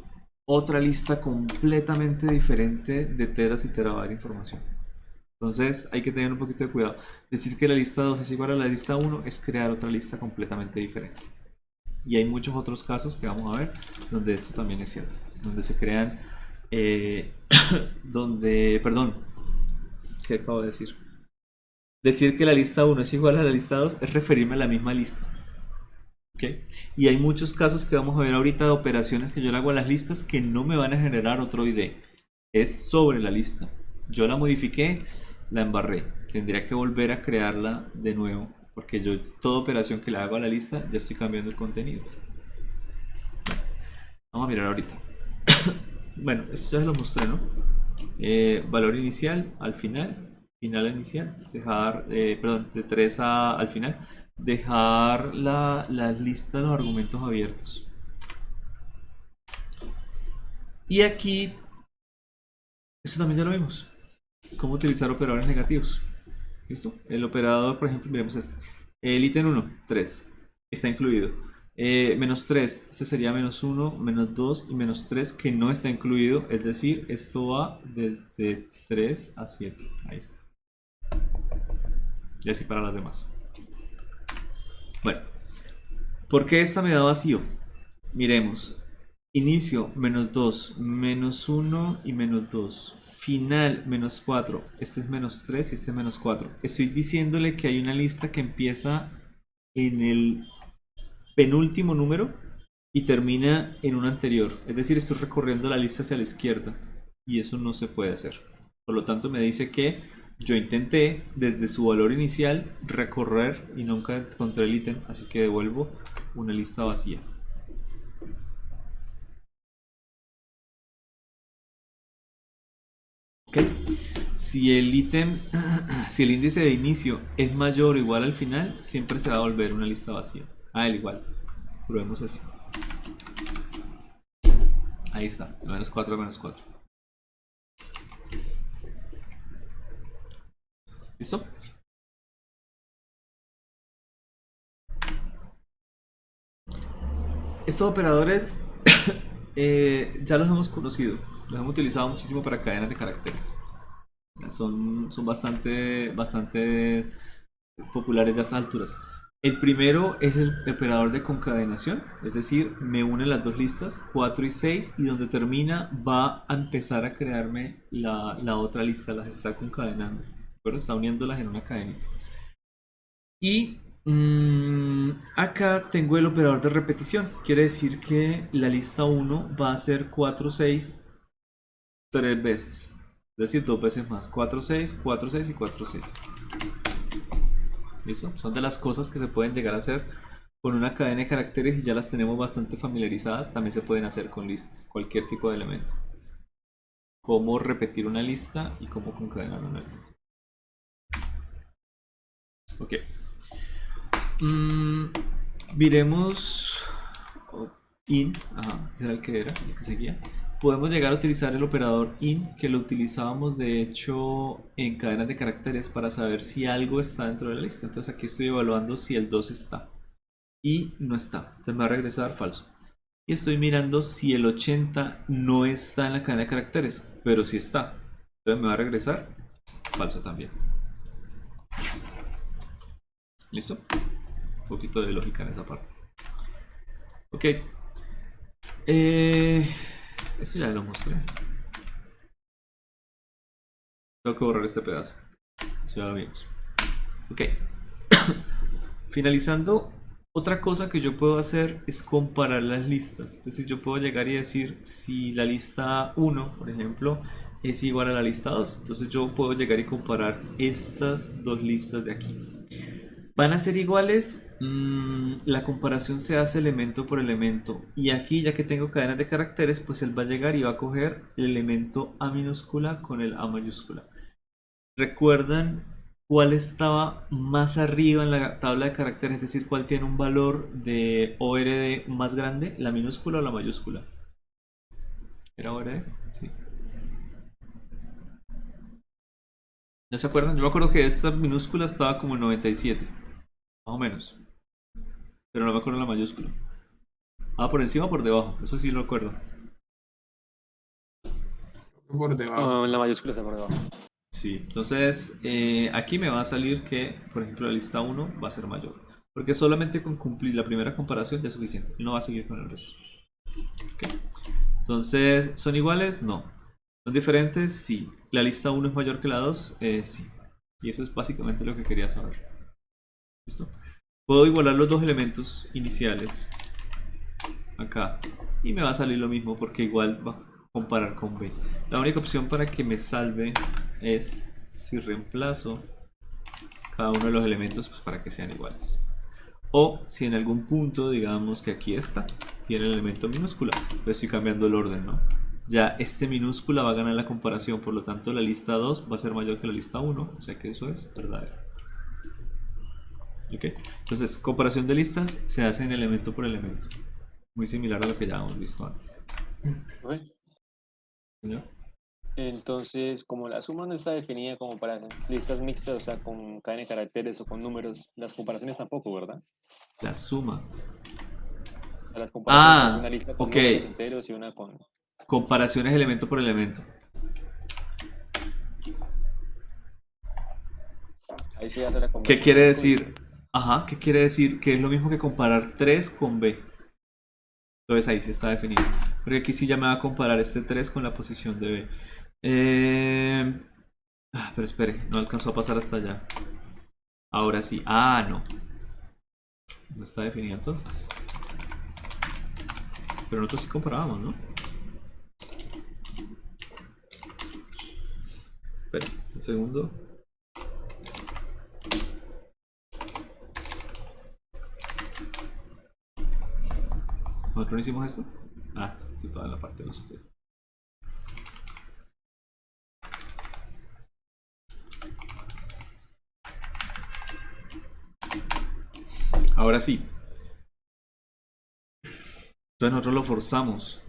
otra lista completamente diferente de teras y terabytes de información. Entonces hay que tener un poquito de cuidado. Decir que la lista 2 es igual a la lista 1 es crear otra lista completamente diferente. Y hay muchos otros casos que vamos a ver donde esto también es cierto. Donde se crean... perdón, ¿qué acabo de decir? Decir que la lista 1 es igual a la lista 2 es referirme a la misma lista. ¿Okay? Y hay muchos casos que vamos a ver ahorita de operaciones que yo le hago a las listas que no me van a generar otro ID. Es sobre la lista. Yo la modifiqué, la embarré. Tendría que volver a crearla de nuevo. Porque yo toda operación que le hago a la lista ya estoy cambiando el contenido. Vamos a mirar ahorita. Bueno, esto ya se lo mostré, ¿no? Valor inicial al final. Final al inicial. Dejar, perdón, de 3 al final. Dejar la lista de los argumentos abiertos. Y aquí, eso también ya lo vimos. Cómo utilizar operadores negativos. ¿Listo? El operador, por ejemplo, miremos este. El ítem 1, 3. Está incluido. Menos 3, ese sería menos 1, menos 2 y menos 3 que no está incluido. Es decir, esto va desde 3 a 7. Ahí está. Y así para las demás. Bueno, ¿por qué esta me da vacío? Miremos. Inicio, menos 2, menos 1 y menos 2. Final, menos 4. Este es menos 3 y este es menos 4. Estoy diciéndole que hay una lista que empieza en el penúltimo número y termina en un anterior. Es decir, estoy recorriendo la lista hacia la izquierda. Y eso no se puede hacer. Por lo tanto, me dice que Yo intenté desde su valor inicial recorrer y nunca encontré el ítem, así que devuelvo una lista vacía. Ok. Si el ítem, si el índice de inicio es mayor o igual al final, siempre se va a volver una lista vacía. Ah, el igual. Probemos así. Ahí está, -4, -4. ¿Listo? Estos operadores ya los hemos conocido, los hemos utilizado muchísimo para cadenas de caracteres. Son bastante populares ya a estas alturas. El primero es el operador de concadenación, es decir, me une las dos listas, 4 y 6, y donde termina va a empezar a crearme la otra lista, las está concadenando. Pero está uniéndolas en una cadenita. Y acá tengo el operador de repetición. Quiere decir que la lista 1 va a ser 4, 6, 3 veces. Es decir, 2 veces más. 4, 6, 4, 6 y 4, 6. ¿Listo? Son de las cosas que se pueden llegar a hacer con una cadena de caracteres y ya las tenemos bastante familiarizadas. También se pueden hacer con listas, cualquier tipo de elemento. Cómo repetir una lista y cómo concadenar una lista. Ok. Miremos in, ese era el que seguía. Podemos llegar a utilizar el operador in, que lo utilizábamos de hecho en cadenas de caracteres para saber si algo está dentro de la lista. Entonces aquí estoy evaluando si el 2 está y no está, entonces me va a regresar falso. Y estoy mirando si el 80 no está en la cadena de caracteres, pero si está, entonces me va a regresar falso también. ¿Listo? Un poquito de lógica en esa parte. Ok. Esto ya lo mostré. Tengo que borrar este pedazo. Eso ya lo vimos. Ok. Finalizando, otra cosa que yo puedo hacer es comparar las listas. Es decir, yo puedo llegar y decir si la lista 1, por ejemplo, es igual a la lista 2. Entonces yo puedo llegar y comparar estas dos listas de aquí. ¿Van a ser iguales? La comparación se hace elemento por elemento. Y aquí, ya que tengo cadenas de caracteres, pues él va a llegar y va a coger el elemento A minúscula con el A mayúscula. ¿Recuerdan cuál estaba más arriba en la tabla de caracteres? Es decir, cuál tiene un valor de ORD más grande, la minúscula o la mayúscula. ¿Era ORD? Sí. ¿No se acuerdan? Yo me acuerdo que esta minúscula estaba como en 97. Más o menos. Pero no me acuerdo la mayúscula. Por encima o por debajo. Eso sí lo recuerdo. Por debajo. La mayúscula está por debajo. Sí. Entonces, aquí me va a salir que, por ejemplo, la lista 1 va a ser mayor. Porque solamente con cumplir la primera comparación ya es suficiente. No va a seguir con el resto. Okay. Entonces, ¿son iguales? No. ¿Son diferentes? Sí. ¿La lista 1 es mayor que la 2? Sí. Y eso es básicamente lo que quería saber. ¿Listo? Puedo igualar los dos elementos iniciales acá y me va a salir lo mismo porque igual va a comparar con B. La única opción para que me salve es si reemplazo cada uno de los elementos pues para que sean iguales. O si en algún punto, digamos que aquí está, tiene el elemento minúscula, pero estoy cambiando el orden, ¿no? Ya este minúscula va a ganar la comparación, por lo tanto la lista 2 va a ser mayor que la lista 1, o sea que eso es verdadero. ¿Ok? Entonces, comparación de listas se hace en elemento por elemento. Muy similar a lo que ya hemos visto antes. ¿Ya? Entonces, como la suma no está definida como para listas mixtas, o sea, con cadena de caracteres o con números, las comparaciones tampoco, ¿verdad? La suma. O sea, las comparaciones de una lista con ok. números enteros y una con... Comparaciones elemento por elemento. Ahí sí hace la ¿Qué conversión. quiere decir? Ajá, ¿qué quiere decir? Que es lo mismo que comparar 3 con B. Entonces ahí sí está definido. Porque aquí sí ya me va a comparar este 3 con la posición de B. Pero espere, no alcanzó a pasar hasta allá. Ahora sí. No. No está definido entonces. Pero nosotros sí comparábamos, ¿no? Espera, un segundo. qué no hicimos esto? Ah, es que estoy toda en la parte de los superiores. Ahora sí. Entonces nosotros lo forzamos.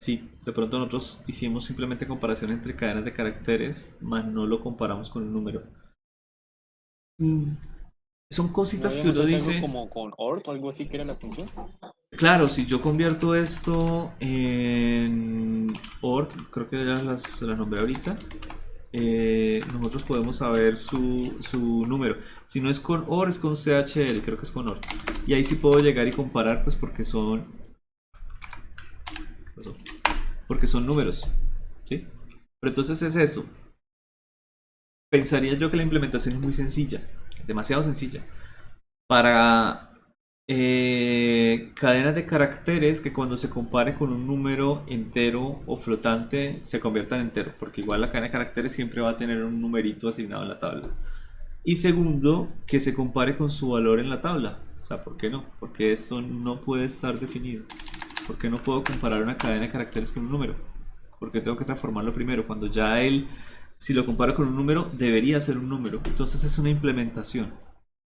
Sí, de pronto nosotros hicimos simplemente comparación entre cadenas de caracteres, más no lo comparamos con un número. Son ¿No cositas que habíamos uno hecho dice. algo como con OR o algo así que era la función? Claro, si yo convierto esto en OR, creo que ya las nombré ahorita, nosotros podemos saber su número. Si no es con OR, es con CHL, creo que es con OR. Y ahí sí puedo llegar y comparar, pues porque son números, ¿sí? Pero entonces es eso. Pensaría yo que la implementación es muy sencilla, demasiado sencilla. Para cadenas de caracteres que cuando se compare con un número entero o flotante se conviertan en entero, porque igual la cadena de caracteres siempre va a tener un numerito asignado en la tabla. Y segundo, que se compare con su valor en la tabla. O sea, ¿por qué no? Porque esto no puede estar definido. ¿Por qué no puedo comparar una cadena de caracteres con un número? Porque tengo que transformarlo primero. Cuando ya si lo comparo con un número, debería ser un número. Entonces es una implementación.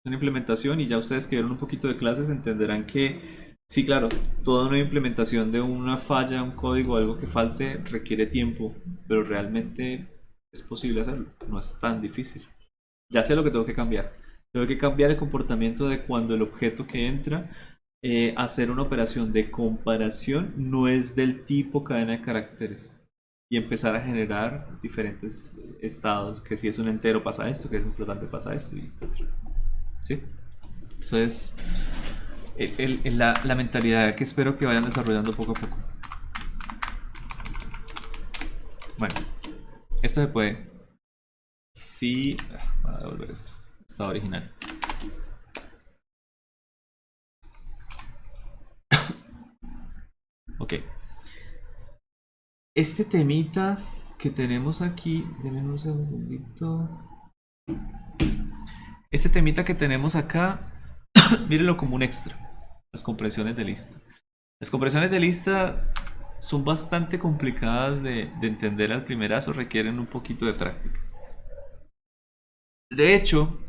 Una implementación, y ya ustedes que vieron un poquito de clases entenderán que sí, claro, toda una implementación de una falla, un código, algo que falte requiere tiempo, pero realmente es posible hacerlo, no es tan difícil. Ya sé lo que tengo que cambiar. Tengo que cambiar el comportamiento de cuando el objeto que entra, hacer una operación de comparación no es del tipo cadena de caracteres, y empezar a generar diferentes estados, que si es un entero pasa esto, que es un flotante pasa esto, y etc. ¿Sí? Eso es la mentalidad que espero que vayan desarrollando poco a poco. Bueno, esto se puede. Sí, voy a devolver esto. Estado original. Ok. Este temita que tenemos aquí, denme un segundito. Este temita que tenemos acá, mírenlo como un extra. Las compresiones de lista. Las compresiones de lista son bastante complicadas de entender al primerazo, requieren un poquito de práctica. De hecho,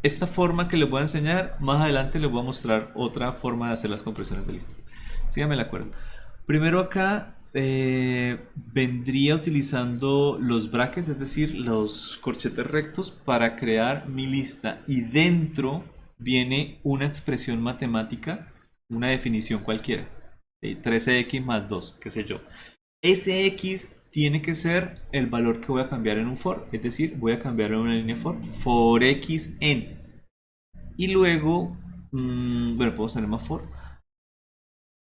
esta forma que les voy a enseñar, más adelante les voy a mostrar otra forma de hacer las compresiones de lista. Síganme el acuerdo. Primero acá vendría utilizando los brackets, es decir, los corchetes rectos para crear mi lista, y dentro viene una expresión matemática, una definición cualquiera, 13x más 2, qué sé yo. Ese x tiene que ser el valor que voy a cambiar en un for, es decir, voy a cambiarlo en una línea for x en, y luego, bueno, podemos tener más for.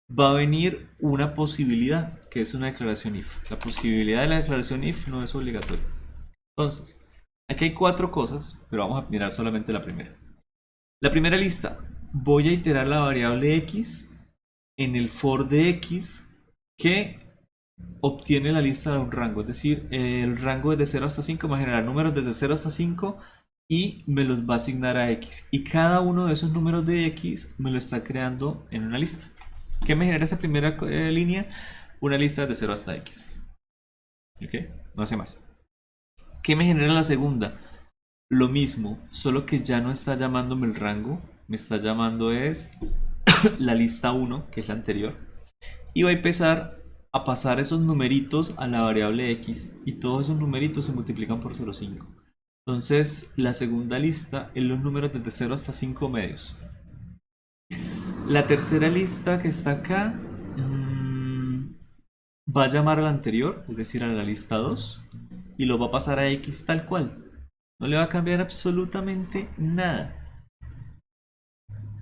Va a venir una posibilidad, que es una declaración if. La posibilidad de la declaración if no es obligatoria. Entonces, aquí hay 4 cosas, pero vamos a mirar solamente la primera. La primera lista, voy a iterar la variable x en el for de x que obtiene la lista de un rango. Es decir, el rango es de 0 hasta 5, me va a generar números desde 0 hasta 5 y me los va a asignar a x. Y cada uno de esos números de x me lo está creando en una lista. ¿Qué me genera esa primera línea? Una lista de 0 hasta x. ¿Ok? No hace más. ¿Qué me genera la segunda? Lo mismo, solo que ya no está llamándome el rango. Me está llamando es la lista 1, que es la anterior. Y voy a empezar a pasar esos numeritos a la variable x. Y todos esos numeritos se multiplican por 0,5. Entonces, la segunda lista es los números desde 0 hasta 5 medios. La tercera lista que está acá va a llamar a la anterior, es decir, a la lista 2, y lo va a pasar a x tal cual. No le va a cambiar absolutamente nada.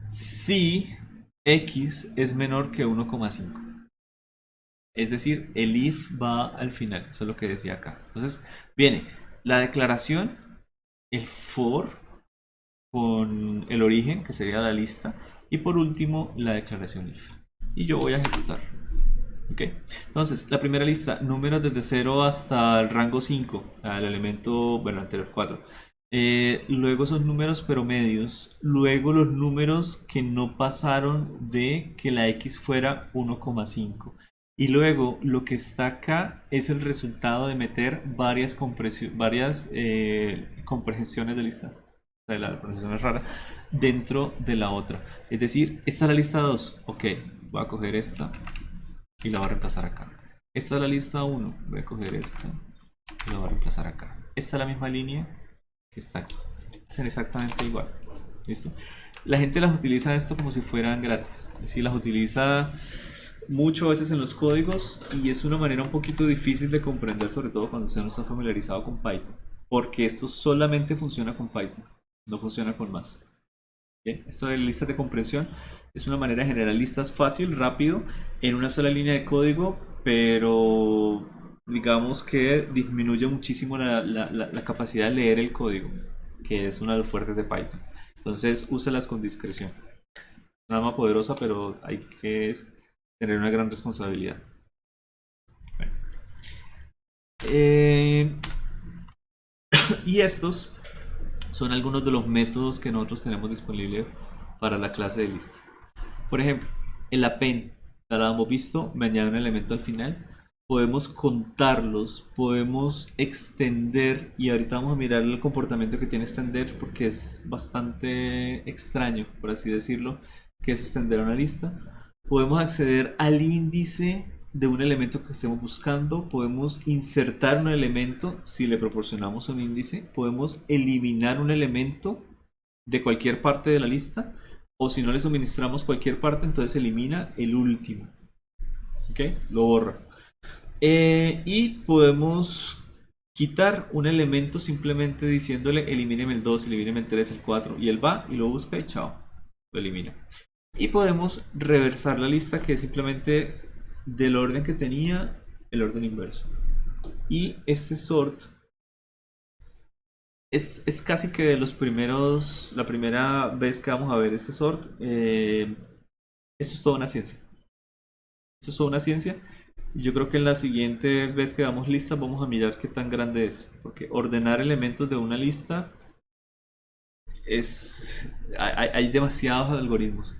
Si x es menor que 1,5. Es decir, el if va al final. Eso es lo que decía acá. Entonces, viene la declaración, el for con el origen, que sería la lista, y por último la declaración if. Y yo voy a ejecutar. ¿Ok? Entonces, la primera lista, números desde 0 hasta el rango 5, el elemento, bueno, anterior 4. Luego son números pero medios. Luego los números que no pasaron de que la X fuera 1,5. Y luego lo que está acá es el resultado de meter varias compresiones de lista. O sea, la pronunciación es rara, dentro de la otra. Es decir, esta es la lista 2. Ok, voy a coger esta y la voy a reemplazar acá. Esta es la lista 1. Voy a coger esta y la voy a reemplazar acá. Esta es la misma línea que está aquí. Hacen exactamente igual. ¿Listo? La gente las utiliza esto como si fueran gratis. Es decir, las utiliza mucho a veces en los códigos y es una manera un poquito difícil de comprender, sobre todo cuando usted no está familiarizado con Python. Porque esto solamente funciona con Python. No funciona con más. ¿Bien? Esto de listas de compresión es una manera de generar listas fácil, rápido, en una sola línea de código, pero digamos que disminuye muchísimo la capacidad de leer el código, que es uno de los fuertes de Python. Entonces, úsalas con discreción. Una arma poderosa, pero hay que tener una gran responsabilidad. Bueno. Y estos son algunos de los métodos que nosotros tenemos disponibles para la clase de lista. Por ejemplo, el append, ya lo hemos visto, me añade un elemento al final. Podemos contarlos, podemos extender, y ahorita vamos a mirar el comportamiento que tiene extender porque es bastante extraño, por así decirlo, que es extender una lista. Podemos acceder al índice de un elemento que estemos buscando, podemos insertar un elemento si le proporcionamos un índice, podemos eliminar un elemento de cualquier parte de la lista, o si no le suministramos cualquier parte, entonces elimina el último. ¿Ok? Lo borra. Y podemos quitar un elemento simplemente diciéndole elimíneme el 2, elimíneme el 3, el 4, y él va y lo busca y chao, lo elimina. Y podemos reversar la lista, que es simplemente del orden que tenía, el orden inverso. Y este sort es casi que de los primeros, la primera vez que vamos a ver este sort. Esto es toda una ciencia. Esto es toda una ciencia. Yo creo que en la siguiente vez que damos lista vamos a mirar qué tan grande es. Porque ordenar elementos de una lista hay demasiados algoritmos,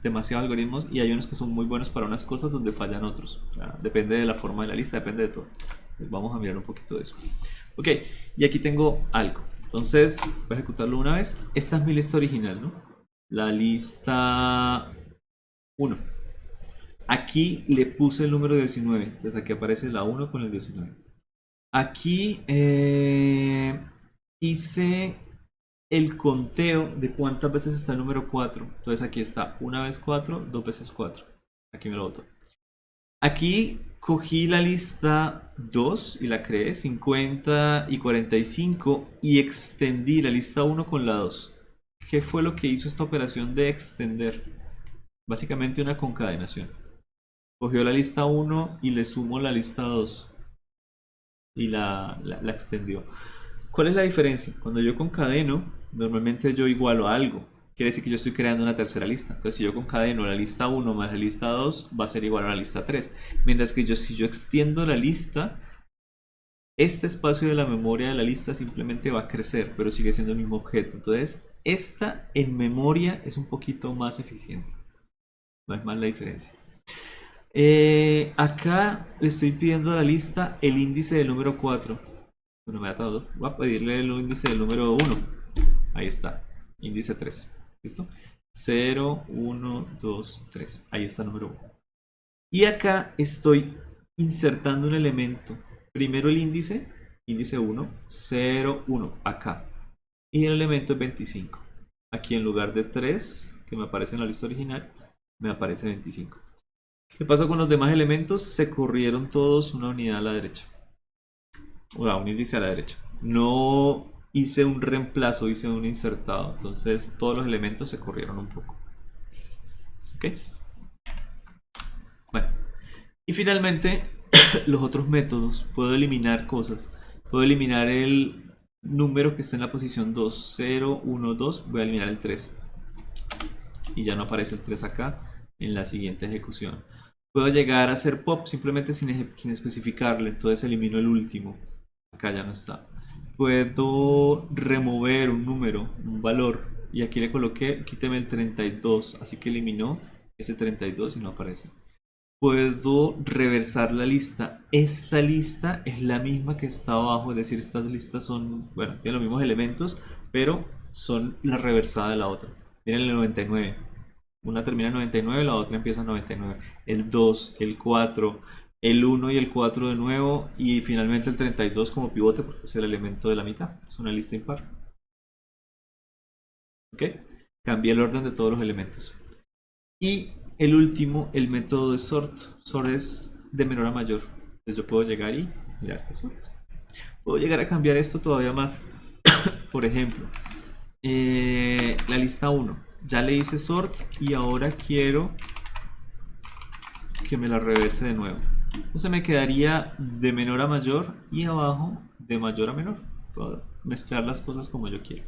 y hay unos que son muy buenos para unas cosas donde fallan otros. O sea, depende de la forma de la lista, depende de todo. Entonces vamos a mirar un poquito de eso. Ok, y aquí tengo algo. Entonces voy a ejecutarlo una vez. Esta es mi lista original, ¿no? La lista 1. Aquí le puse el número 19. Entonces aquí aparece la 1 con el 19. Aquí hice el conteo de cuántas veces está el número 4. Entonces aquí está una vez 4, dos veces 4. Aquí me lo boto. Aquí cogí la lista 2 y la creé, 50 y 45, y extendí la lista 1 con la 2. ¿Qué fue lo que hizo esta operación de extender? Básicamente una concadenación. Cogió la lista 1 y le sumo la lista 2 y la extendió. ¿Cuál es la diferencia? Cuando yo concadeno, normalmente yo igualo a algo. Quiere decir que yo estoy creando una tercera lista. Entonces, si yo concadeno la lista 1 más la lista 2, va a ser igual a la lista 3. Mientras que si yo extiendo la lista, este espacio de la memoria de la lista simplemente va a crecer, pero sigue siendo el mismo objeto. Entonces, esta en memoria es un poquito más eficiente. No es más la diferencia. Acá le estoy pidiendo a la lista el índice del número 4. Bueno, me ha dado. Voy a pedirle el índice del número 1. Ahí está. Índice 3. ¿Listo? 0, 1, 2, 3. Ahí está el número 1. Y acá estoy insertando un elemento. Primero el índice 1, 0, 1. Acá. Y el elemento es 25. Aquí en lugar de 3, que me aparece en la lista original, me aparece 25. ¿Qué pasó con los demás elementos? Se corrieron todos una unidad a la derecha. O sea, un índice a la derecha. No hice un reemplazo, hice un insertado. Entonces todos los elementos se corrieron un poco. ¿Ok? Bueno. Y finalmente, los otros métodos. Puedo eliminar cosas. Puedo eliminar el número que está en la posición 2. 0, 1, 2. Voy a eliminar el 3. Y ya no aparece el 3 acá en la siguiente ejecución. Puedo llegar a hacer pop simplemente sin especificarle. Entonces elimino el último. Acá ya no está. puedo remover un número, un valor, y aquí le coloqué, quíteme el 32, así que eliminó ese 32 y no aparece. Puedo reversar la lista. Esta lista es la misma que está abajo, es decir, estas listas son, bueno, tienen los mismos elementos, pero son la reversada de la otra. Miren el 99. Una termina en 99, la otra empieza en 99. El 2, el 4, el 1 y el 4 de nuevo, y finalmente el 32 como pivote porque es el elemento de la mitad. Es una lista impar. ¿Ok? Cambié el orden de todos los elementos. Y el último, el método de sort. Sort es de menor a mayor. Entonces yo puedo llegar y mirar qué sort. Puedo llegar a cambiar esto todavía más. Por ejemplo, la lista 1. Ya le hice sort y ahora quiero que me la reverse de nuevo. Entonces me quedaría de menor a mayor y abajo de mayor a menor. Puedo mezclar las cosas como yo quiero.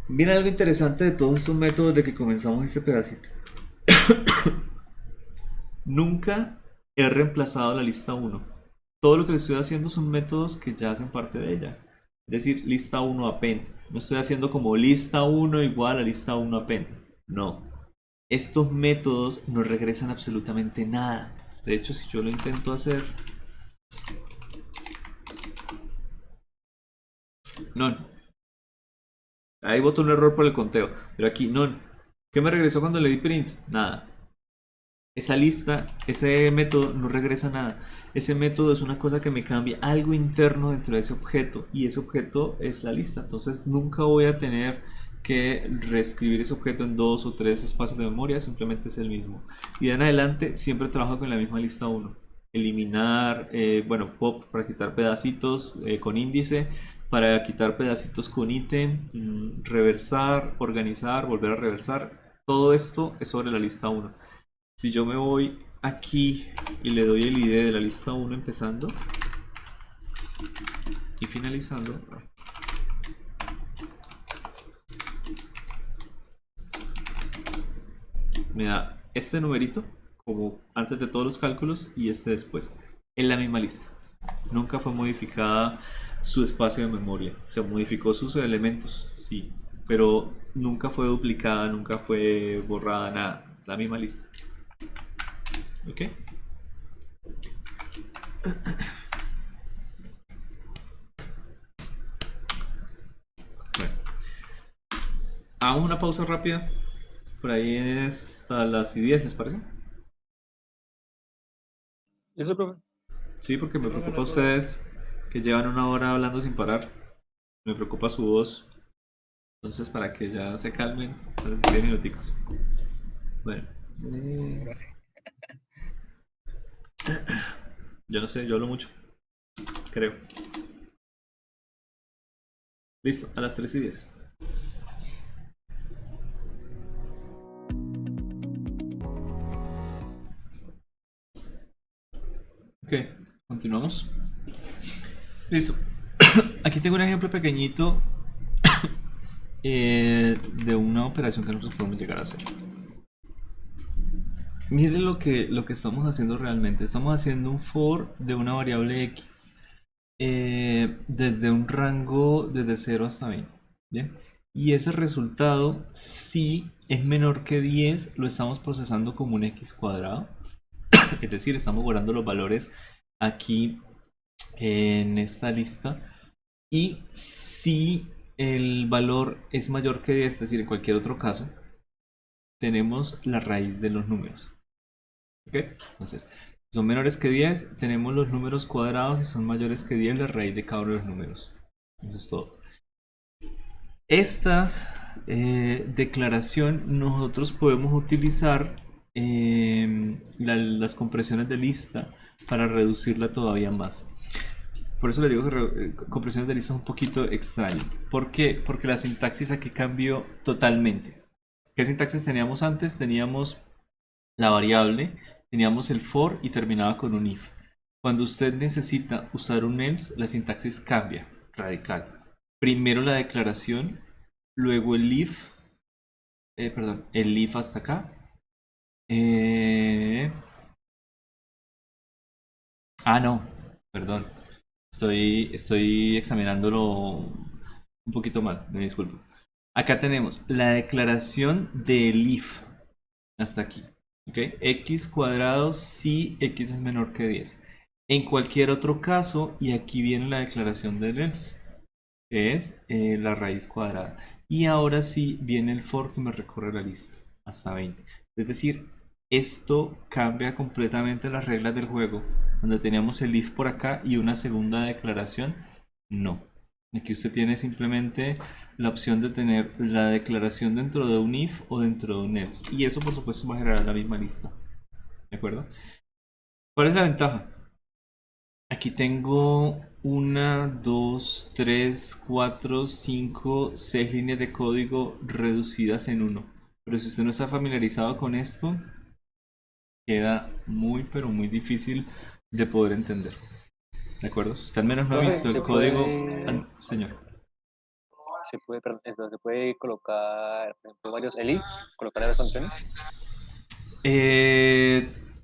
Miren algo interesante de todos estos métodos de que comenzamos este pedacito. Nunca he reemplazado la lista 1. Todo lo que estoy haciendo son métodos que ya hacen parte de ella. Es decir, lista 1 append. No estoy haciendo como lista 1 igual a lista 1 append. No. Estos métodos no regresan absolutamente nada. De hecho, si yo lo intento hacer... No. Ahí boto un error por el conteo. Pero aquí, no. ¿Qué me regresó cuando le di print? Nada. Esa lista, ese método no regresa nada. Ese método es una cosa que me cambia algo interno dentro de ese objeto. Y ese objeto es la lista. Entonces nunca voy a tener que reescribir ese objeto en 2 o 3 espacios de memoria. Simplemente es el mismo. Y de en adelante siempre trabajo con la misma lista 1. Eliminar, bueno, pop para quitar pedacitos con índice. Para quitar pedacitos con ítem, reversar, organizar, volver a reversar. Todo esto es sobre la lista 1. Si yo me voy aquí y le doy el ID de la lista 1 empezando y finalizando, me da este numerito como antes de todos los cálculos y este después, en la misma lista. Nunca fue modificada su espacio de memoria. Se modificó sus elementos, sí, pero nunca fue duplicada, nunca fue borrada, nada. Es la misma lista. ¿Ok? Bueno. Hago una pausa rápida. Por ahí hasta las 10, ¿les parece? ¿Eso, profe? Sí, porque me preocupa a ustedes que llevan una hora hablando sin parar. Me preocupa su voz. Entonces, para que ya se calmen, 10 minuticos. Bueno. Yo no sé, yo hablo mucho. Creo. Listo, a las 3:10. Ok, continuamos. Listo. Aquí tengo un ejemplo pequeñito de una operación que nosotros podemos llegar a hacer. Miren lo que estamos haciendo realmente. Estamos haciendo un for de una variable x desde un rango desde 0 hasta 20. ¿Bien? Y ese resultado, si es menor que 10, lo estamos procesando como un x cuadrado. Es decir, estamos guardando los valores aquí en esta lista. Y si el valor es mayor que 10, es decir, en cualquier otro caso, tenemos la raíz de los números. ¿Ok? Entonces, si son menores que 10, tenemos los números cuadrados, y son mayores que 10, la raíz de cada uno de los números. Eso es todo. Esta declaración nosotros podemos utilizar las compresiones de lista para reducirla todavía más. Por eso les digo que compresiones de lista es un poquito extraño. ¿Por qué? Porque la sintaxis aquí cambió totalmente. ¿Qué sintaxis teníamos antes? Teníamos la variable, teníamos el for y terminaba con un if. Cuando usted necesita usar un else, la sintaxis cambia, radical. Primero la declaración, luego el if, el if hasta acá. No, perdón. Estoy examinándolo un poquito mal, me disculpo. Acá tenemos la declaración del if. Hasta aquí. ¿Ok? X cuadrado si X es menor que 10. En cualquier otro caso, y aquí viene la declaración del else, que es la raíz cuadrada. Y ahora sí viene el for que me recorre la lista hasta 20. Es decir, esto cambia completamente las reglas del juego. Donde teníamos el if por acá y una segunda declaración, no. Aquí usted tiene simplemente la opción de tener la declaración dentro de un if o dentro de un else. Y eso por supuesto va a generar la misma lista. ¿De acuerdo? ¿Cuál es la ventaja? Aquí tengo 1, 2, 3, 4, 5, 6 líneas de código reducidas en 1. Pero si usted no está familiarizado con esto, queda muy pero muy difícil de poder entender. ¿De acuerdo? Si usted al menos no ha visto el código... Señor. Se puede colocar, por ejemplo, varios elif, colocar las funciones.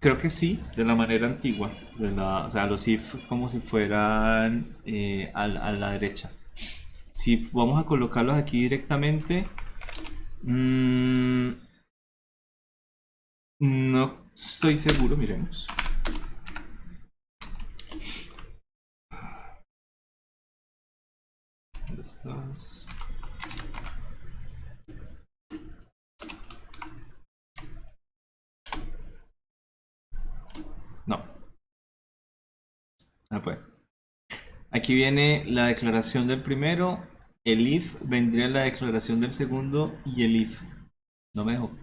Creo que sí, de la manera antigua. O sea, los if como si fueran a la derecha. Si vamos a colocarlos aquí directamente, no estoy seguro, miremos. ¿Dónde estás? No. Pues. Aquí viene la declaración del primero, el if, vendría la declaración del segundo y el if. No me dejó.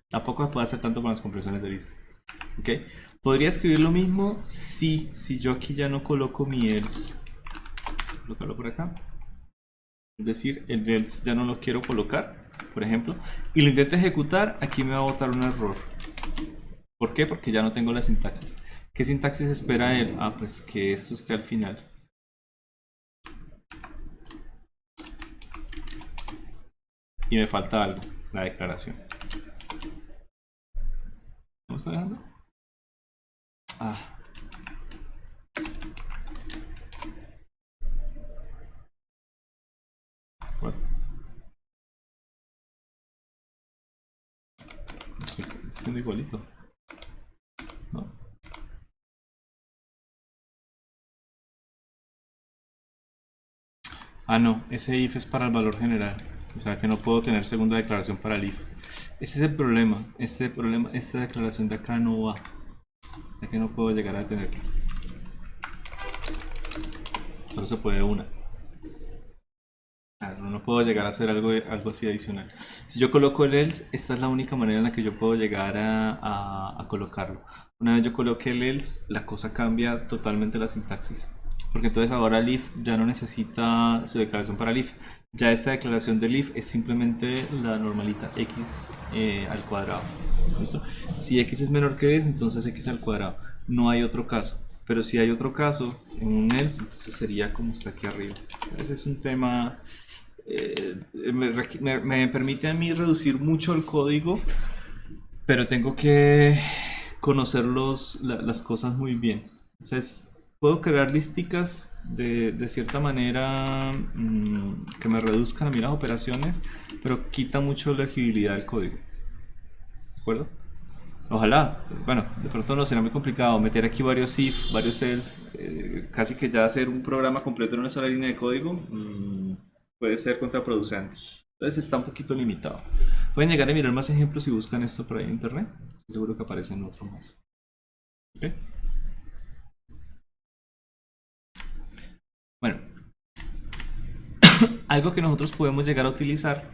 Tampoco se puede hacer tanto con las compresiones de lista. ¿Ok? ¿Podría escribir lo mismo? Sí, si yo aquí ya no coloco mi else. Colocarlo por acá. Es decir, el else ya no lo quiero colocar, por ejemplo. Y lo intento ejecutar, aquí me va a botar un error. ¿Por qué? Porque ya no tengo la sintaxis. ¿Qué sintaxis espera él? Ah, pues que esto esté al final. Y me falta algo, la declaración. ¿Cómo está dejando? Ah. Bueno. Estoy siendo igualito. ¿No? Ah, no, ese if es para el valor general. O sea que no puedo tener segunda declaración para el if. Ese es el problema. Esta declaración de acá no va. Ya que no puedo llegar a tenerla. Solo se puede una. No puedo llegar a hacer algo así adicional. Si yo coloco el else, esta es la única manera en la que yo puedo llegar a colocarlo. Una vez yo coloque el else, la cosa cambia totalmente la sintaxis. Porque entonces ahora el if ya no necesita su declaración para el if. Ya esta declaración del if es simplemente la normalita, x al cuadrado. ¿Listo? Si x es menor que 10, entonces x al cuadrado. No hay otro caso. Pero si hay otro caso en un else, entonces sería como está aquí arriba. Ese es un tema... me permite a mí reducir mucho el código, pero tengo que conocer las cosas muy bien. Entonces puedo crear listicas de cierta manera que me reduzcan a mí las operaciones, pero quita mucho la legibilidad del código. ¿De acuerdo? Ojalá, bueno, de pronto no será muy complicado meter aquí varios if, varios else, casi que ya hacer un programa completo en una sola línea de código puede ser contraproducente. Entonces está un poquito limitado. Pueden llegar a mirar más ejemplos si buscan esto por ahí en internet. Estoy seguro que aparecen otro más. ¿Okay? Bueno, algo que nosotros podemos llegar a utilizar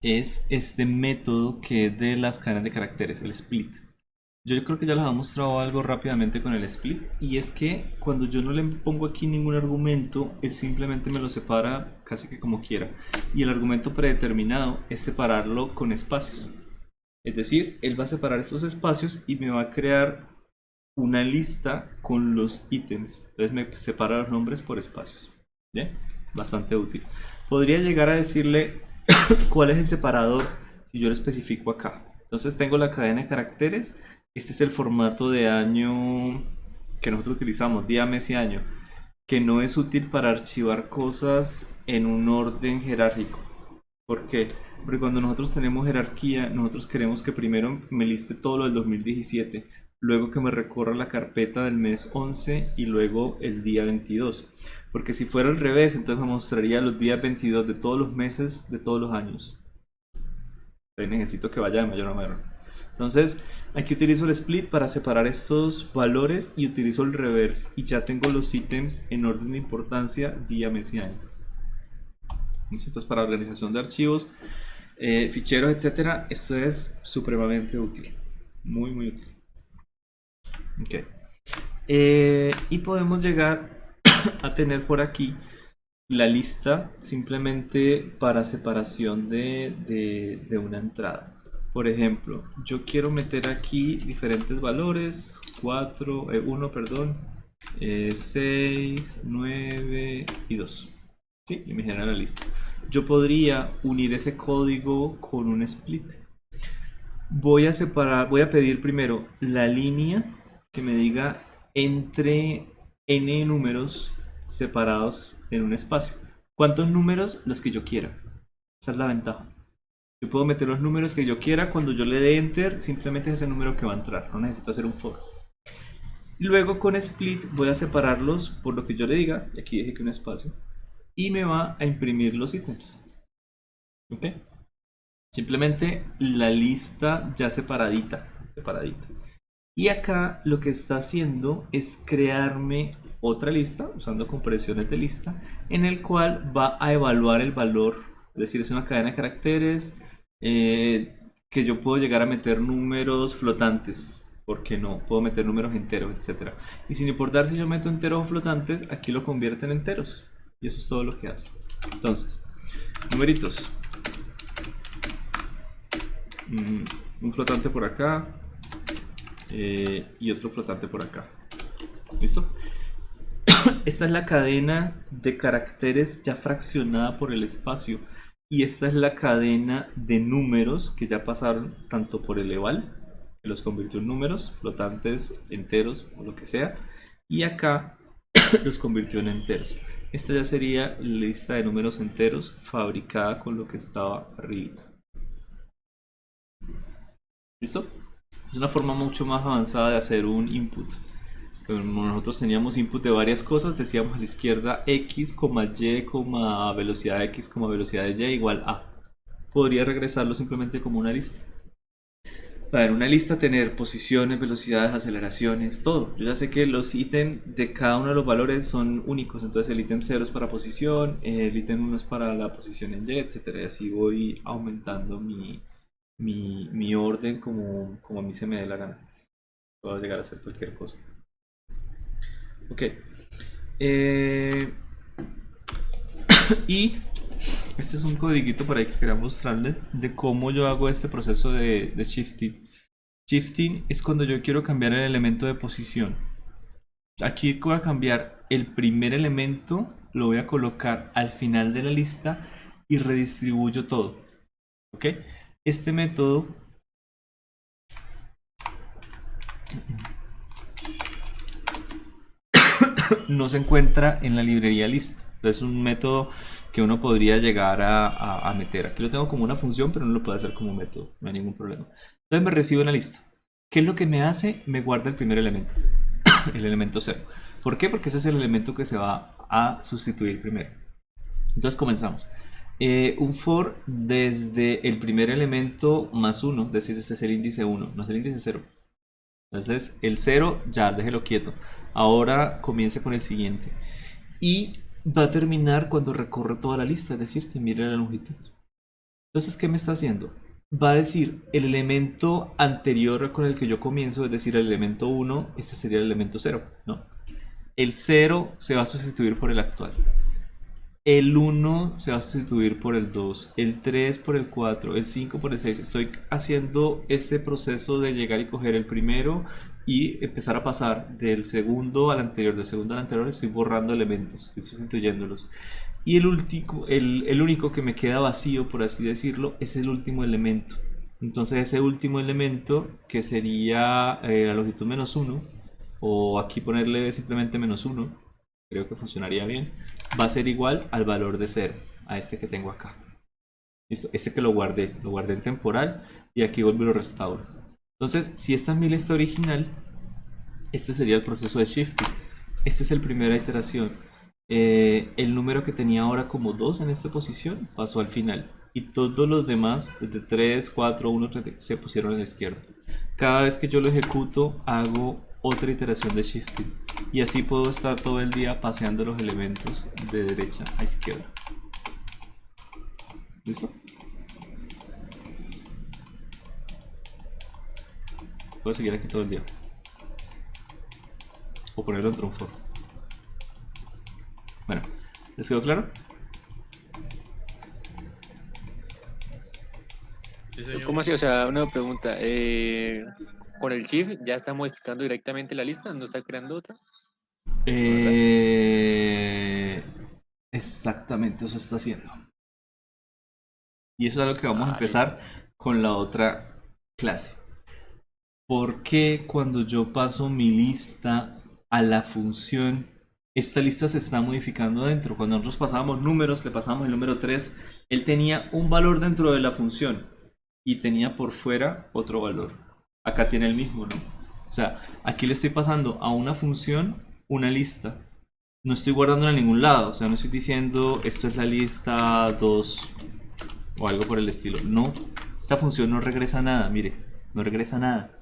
es este método que es de las cadenas de caracteres, el split. Yo creo que ya les he mostrado algo rápidamente con el split, y es que cuando yo no le pongo aquí ningún argumento, él simplemente me lo separa casi que como quiera, y el argumento predeterminado es separarlo con espacios. Es decir, él va a separar estos espacios y me va a crear una lista con los ítems. Entonces me separa los nombres por espacios. ¿Bien? Bastante útil. Podría llegar a decirle cuál es el separador si yo lo especifico acá. Entonces tengo la cadena de caracteres. Este es el formato de año que nosotros utilizamos, día, mes y año, que no es útil para archivar cosas en un orden jerárquico. ¿Por qué? Porque cuando nosotros tenemos jerarquía, nosotros queremos que primero me liste todo lo del 2017, luego que me recorra la carpeta del mes 11 y luego el día 22. Porque si fuera al revés, entonces me mostraría los días 22 de todos los meses de todos los años. Entonces necesito que vaya de mayor a menor. Entonces aquí utilizo el split para separar estos valores y utilizo el reverse y ya tengo los ítems en orden de importancia día, mes y año. Entonces para organización de archivos, ficheros, etcétera, esto es supremamente útil, muy muy útil. Ok, y podemos llegar a tener por aquí la lista simplemente para separación de una entrada. Por ejemplo, yo quiero meter aquí diferentes valores, 1, perdón, 6, 9 y 2. Sí, y me genera la lista. Yo podría unir ese código con un split. Voy a pedir primero la línea que me diga entre n números separados en un espacio. ¿Cuántos números? Los que yo quiera. Esa es la ventaja. Yo puedo meter los números que yo quiera. Cuando yo le dé enter, simplemente es ese número que va a entrar. No necesito hacer un for. Luego con split voy a separarlos por lo que yo le diga. Y aquí dije que un espacio. Y me va a imprimir los ítems. ¿Ok? Simplemente la lista ya separadita. Y acá lo que está haciendo es crearme otra lista, usando compresiones de lista, en el cual va a evaluar el valor. Es decir, es una cadena de caracteres que yo puedo llegar a meter números flotantes. Porque no, puedo meter números enteros, etc. Y sin importar si yo meto enteros o flotantes, aquí lo convierte en enteros. Y eso es todo lo que hace. Entonces, numeritos. Un flotante por acá. Y otro flotante por acá. ¿Listo? Esta es la cadena de caracteres ya fraccionada por el espacio. Y esta es la cadena de números que ya pasaron tanto por el eval, que los convirtió en números, flotantes, enteros o lo que sea. Y acá los convirtió en enteros. Esta ya sería la lista de números enteros fabricada con lo que estaba arriba. ¿Listo? Es una forma mucho más avanzada de hacer un input. Como nosotros teníamos input de varias cosas, decíamos a la izquierda x, y, velocidad x, velocidad de y igual a. Podría regresarlo simplemente como una lista. Para en una lista tener posiciones, velocidades, aceleraciones, todo. Yo ya sé que los ítems de cada uno de los valores son únicos. Entonces el ítem 0 es para posición, el ítem 1 es para la posición en y, etc. Y así voy aumentando mi orden como a mí se me dé la gana. Puedo llegar a hacer cualquier cosa. Ok. Y este es un codiguito por ahí que quería mostrarles de cómo yo hago este proceso de shifting. Shifting es cuando yo quiero cambiar el elemento de posición. Aquí voy a cambiar el primer elemento, lo voy a colocar al final de la lista y redistribuyo todo. ¿Ok? Este método no se encuentra en la librería list. Es un método que uno podría llegar a meter. Aquí lo tengo como una función, pero no lo puedo hacer como método. No hay ningún problema. Entonces me recibo una lista. ¿Qué es lo que me hace? Me guarda el primer elemento. El elemento 0. ¿Por qué? Porque ese es el elemento que se va a sustituir primero. Entonces comenzamos. Un for desde el primer elemento más 1. Es decir, ese es el índice 1. No es el índice 0. Entonces el 0 ya, déjelo quieto. Ahora comience con el siguiente. Y va a terminar cuando recorre toda la lista, es decir, que mire la longitud. Entonces, ¿qué me está haciendo? Va a decir el elemento anterior con el que yo comienzo, es decir, el elemento 1, este sería el elemento 0, ¿no? El 0 se va a sustituir por el actual. El 1 se va a sustituir por el 2, el 3 por el 4, el 5 por el 6. Estoy haciendo este proceso de llegar y coger el primero y empezar a pasar del segundo al anterior, del segundo al anterior. Estoy borrando elementos, estoy sustituyéndolos. Y el único que me queda vacío, por así decirlo, es el último elemento. Entonces ese último elemento, que sería la longitud -1, o aquí ponerle simplemente -1, creo que funcionaría bien, va a ser igual al valor de 0, a este que tengo acá. Listo, este que lo guardé en temporal y aquí vuelvo y lo restauro. Entonces, si esta es mi lista original, este sería el proceso de shifting. Esta es la primera iteración. El número que tenía ahora como 2 en esta posición pasó al final. Y todos los demás, desde 3, 4, 1, 3, se pusieron a la izquierda. Cada vez que yo lo ejecuto, hago otra iteración de shifting. Y así puedo estar todo el día paseando los elementos de derecha a izquierda. ¿Listo? Puedo seguir aquí todo el día. O ponerlo en Tronfor. Bueno, ¿les quedó claro? Sí, señor. ¿Cómo así? O sea, una pregunta. ¿Con el shift ya está modificando directamente la lista? ¿No está creando otra? Exactamente, eso está haciendo. Y eso es algo que vamos a Vale. empezar con la otra clase. ¿Por qué cuando yo paso mi lista a la función, esta lista se está modificando dentro? Cuando nosotros pasábamos números, le pasábamos el número 3, él tenía un valor dentro de la función y tenía por fuera otro valor. Acá tiene el mismo, ¿no? O sea, aquí le estoy pasando a una función una lista. No estoy guardándola en ningún lado. O sea, no estoy diciendo esto es la lista 2 o algo por el estilo. No, esta función no regresa nada, mire, no regresa nada.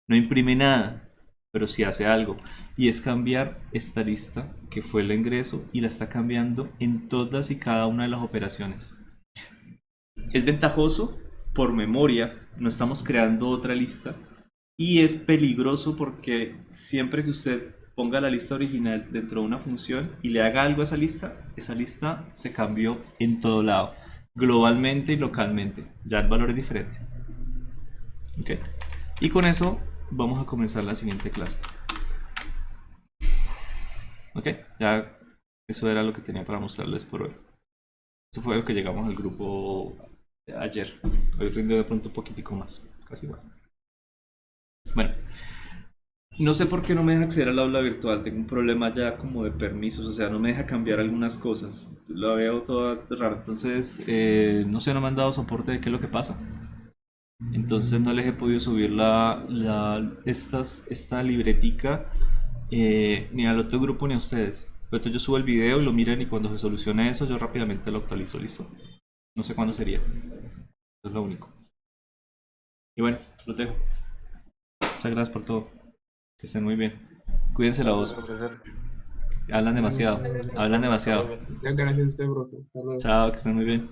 No imprime nada, pero sí hace algo. Y es cambiar esta lista, que fue el ingreso, y la está cambiando en todas y cada una de las operaciones. Es ventajoso por memoria, no estamos creando otra lista. Y es peligroso porque siempre que usted ponga la lista original dentro de una función y le haga algo a esa lista se cambió en todo lado, globalmente y localmente. Ya el valor es diferente. Ok. Y con eso vamos a comenzar la siguiente clase. Ok, ya eso era lo que tenía para mostrarles por hoy. Eso fue lo que llegamos al grupo ayer. Hoy rindo de pronto un poquitico más, casi igual. Bueno, no sé por qué no me deja acceder al aula virtual. Tengo un problema ya como de permisos, o sea, no me deja cambiar algunas cosas. Lo veo todo raro. Entonces, no sé, no me han dado soporte de qué es lo que pasa. Entonces no les he podido subir esta libretica ni al otro grupo ni a ustedes. Pero entonces yo subo el video y lo miran y cuando se solucione eso yo rápidamente lo actualizo, ¿listo? No sé cuándo sería. Eso es lo único. Y bueno, lo dejo. Muchas gracias por todo. Que estén muy bien. Cuídense la voz. Hablan demasiado. Hablan demasiado. Muchas gracias a usted, profe. Hasta luego. Chao, que estén muy bien.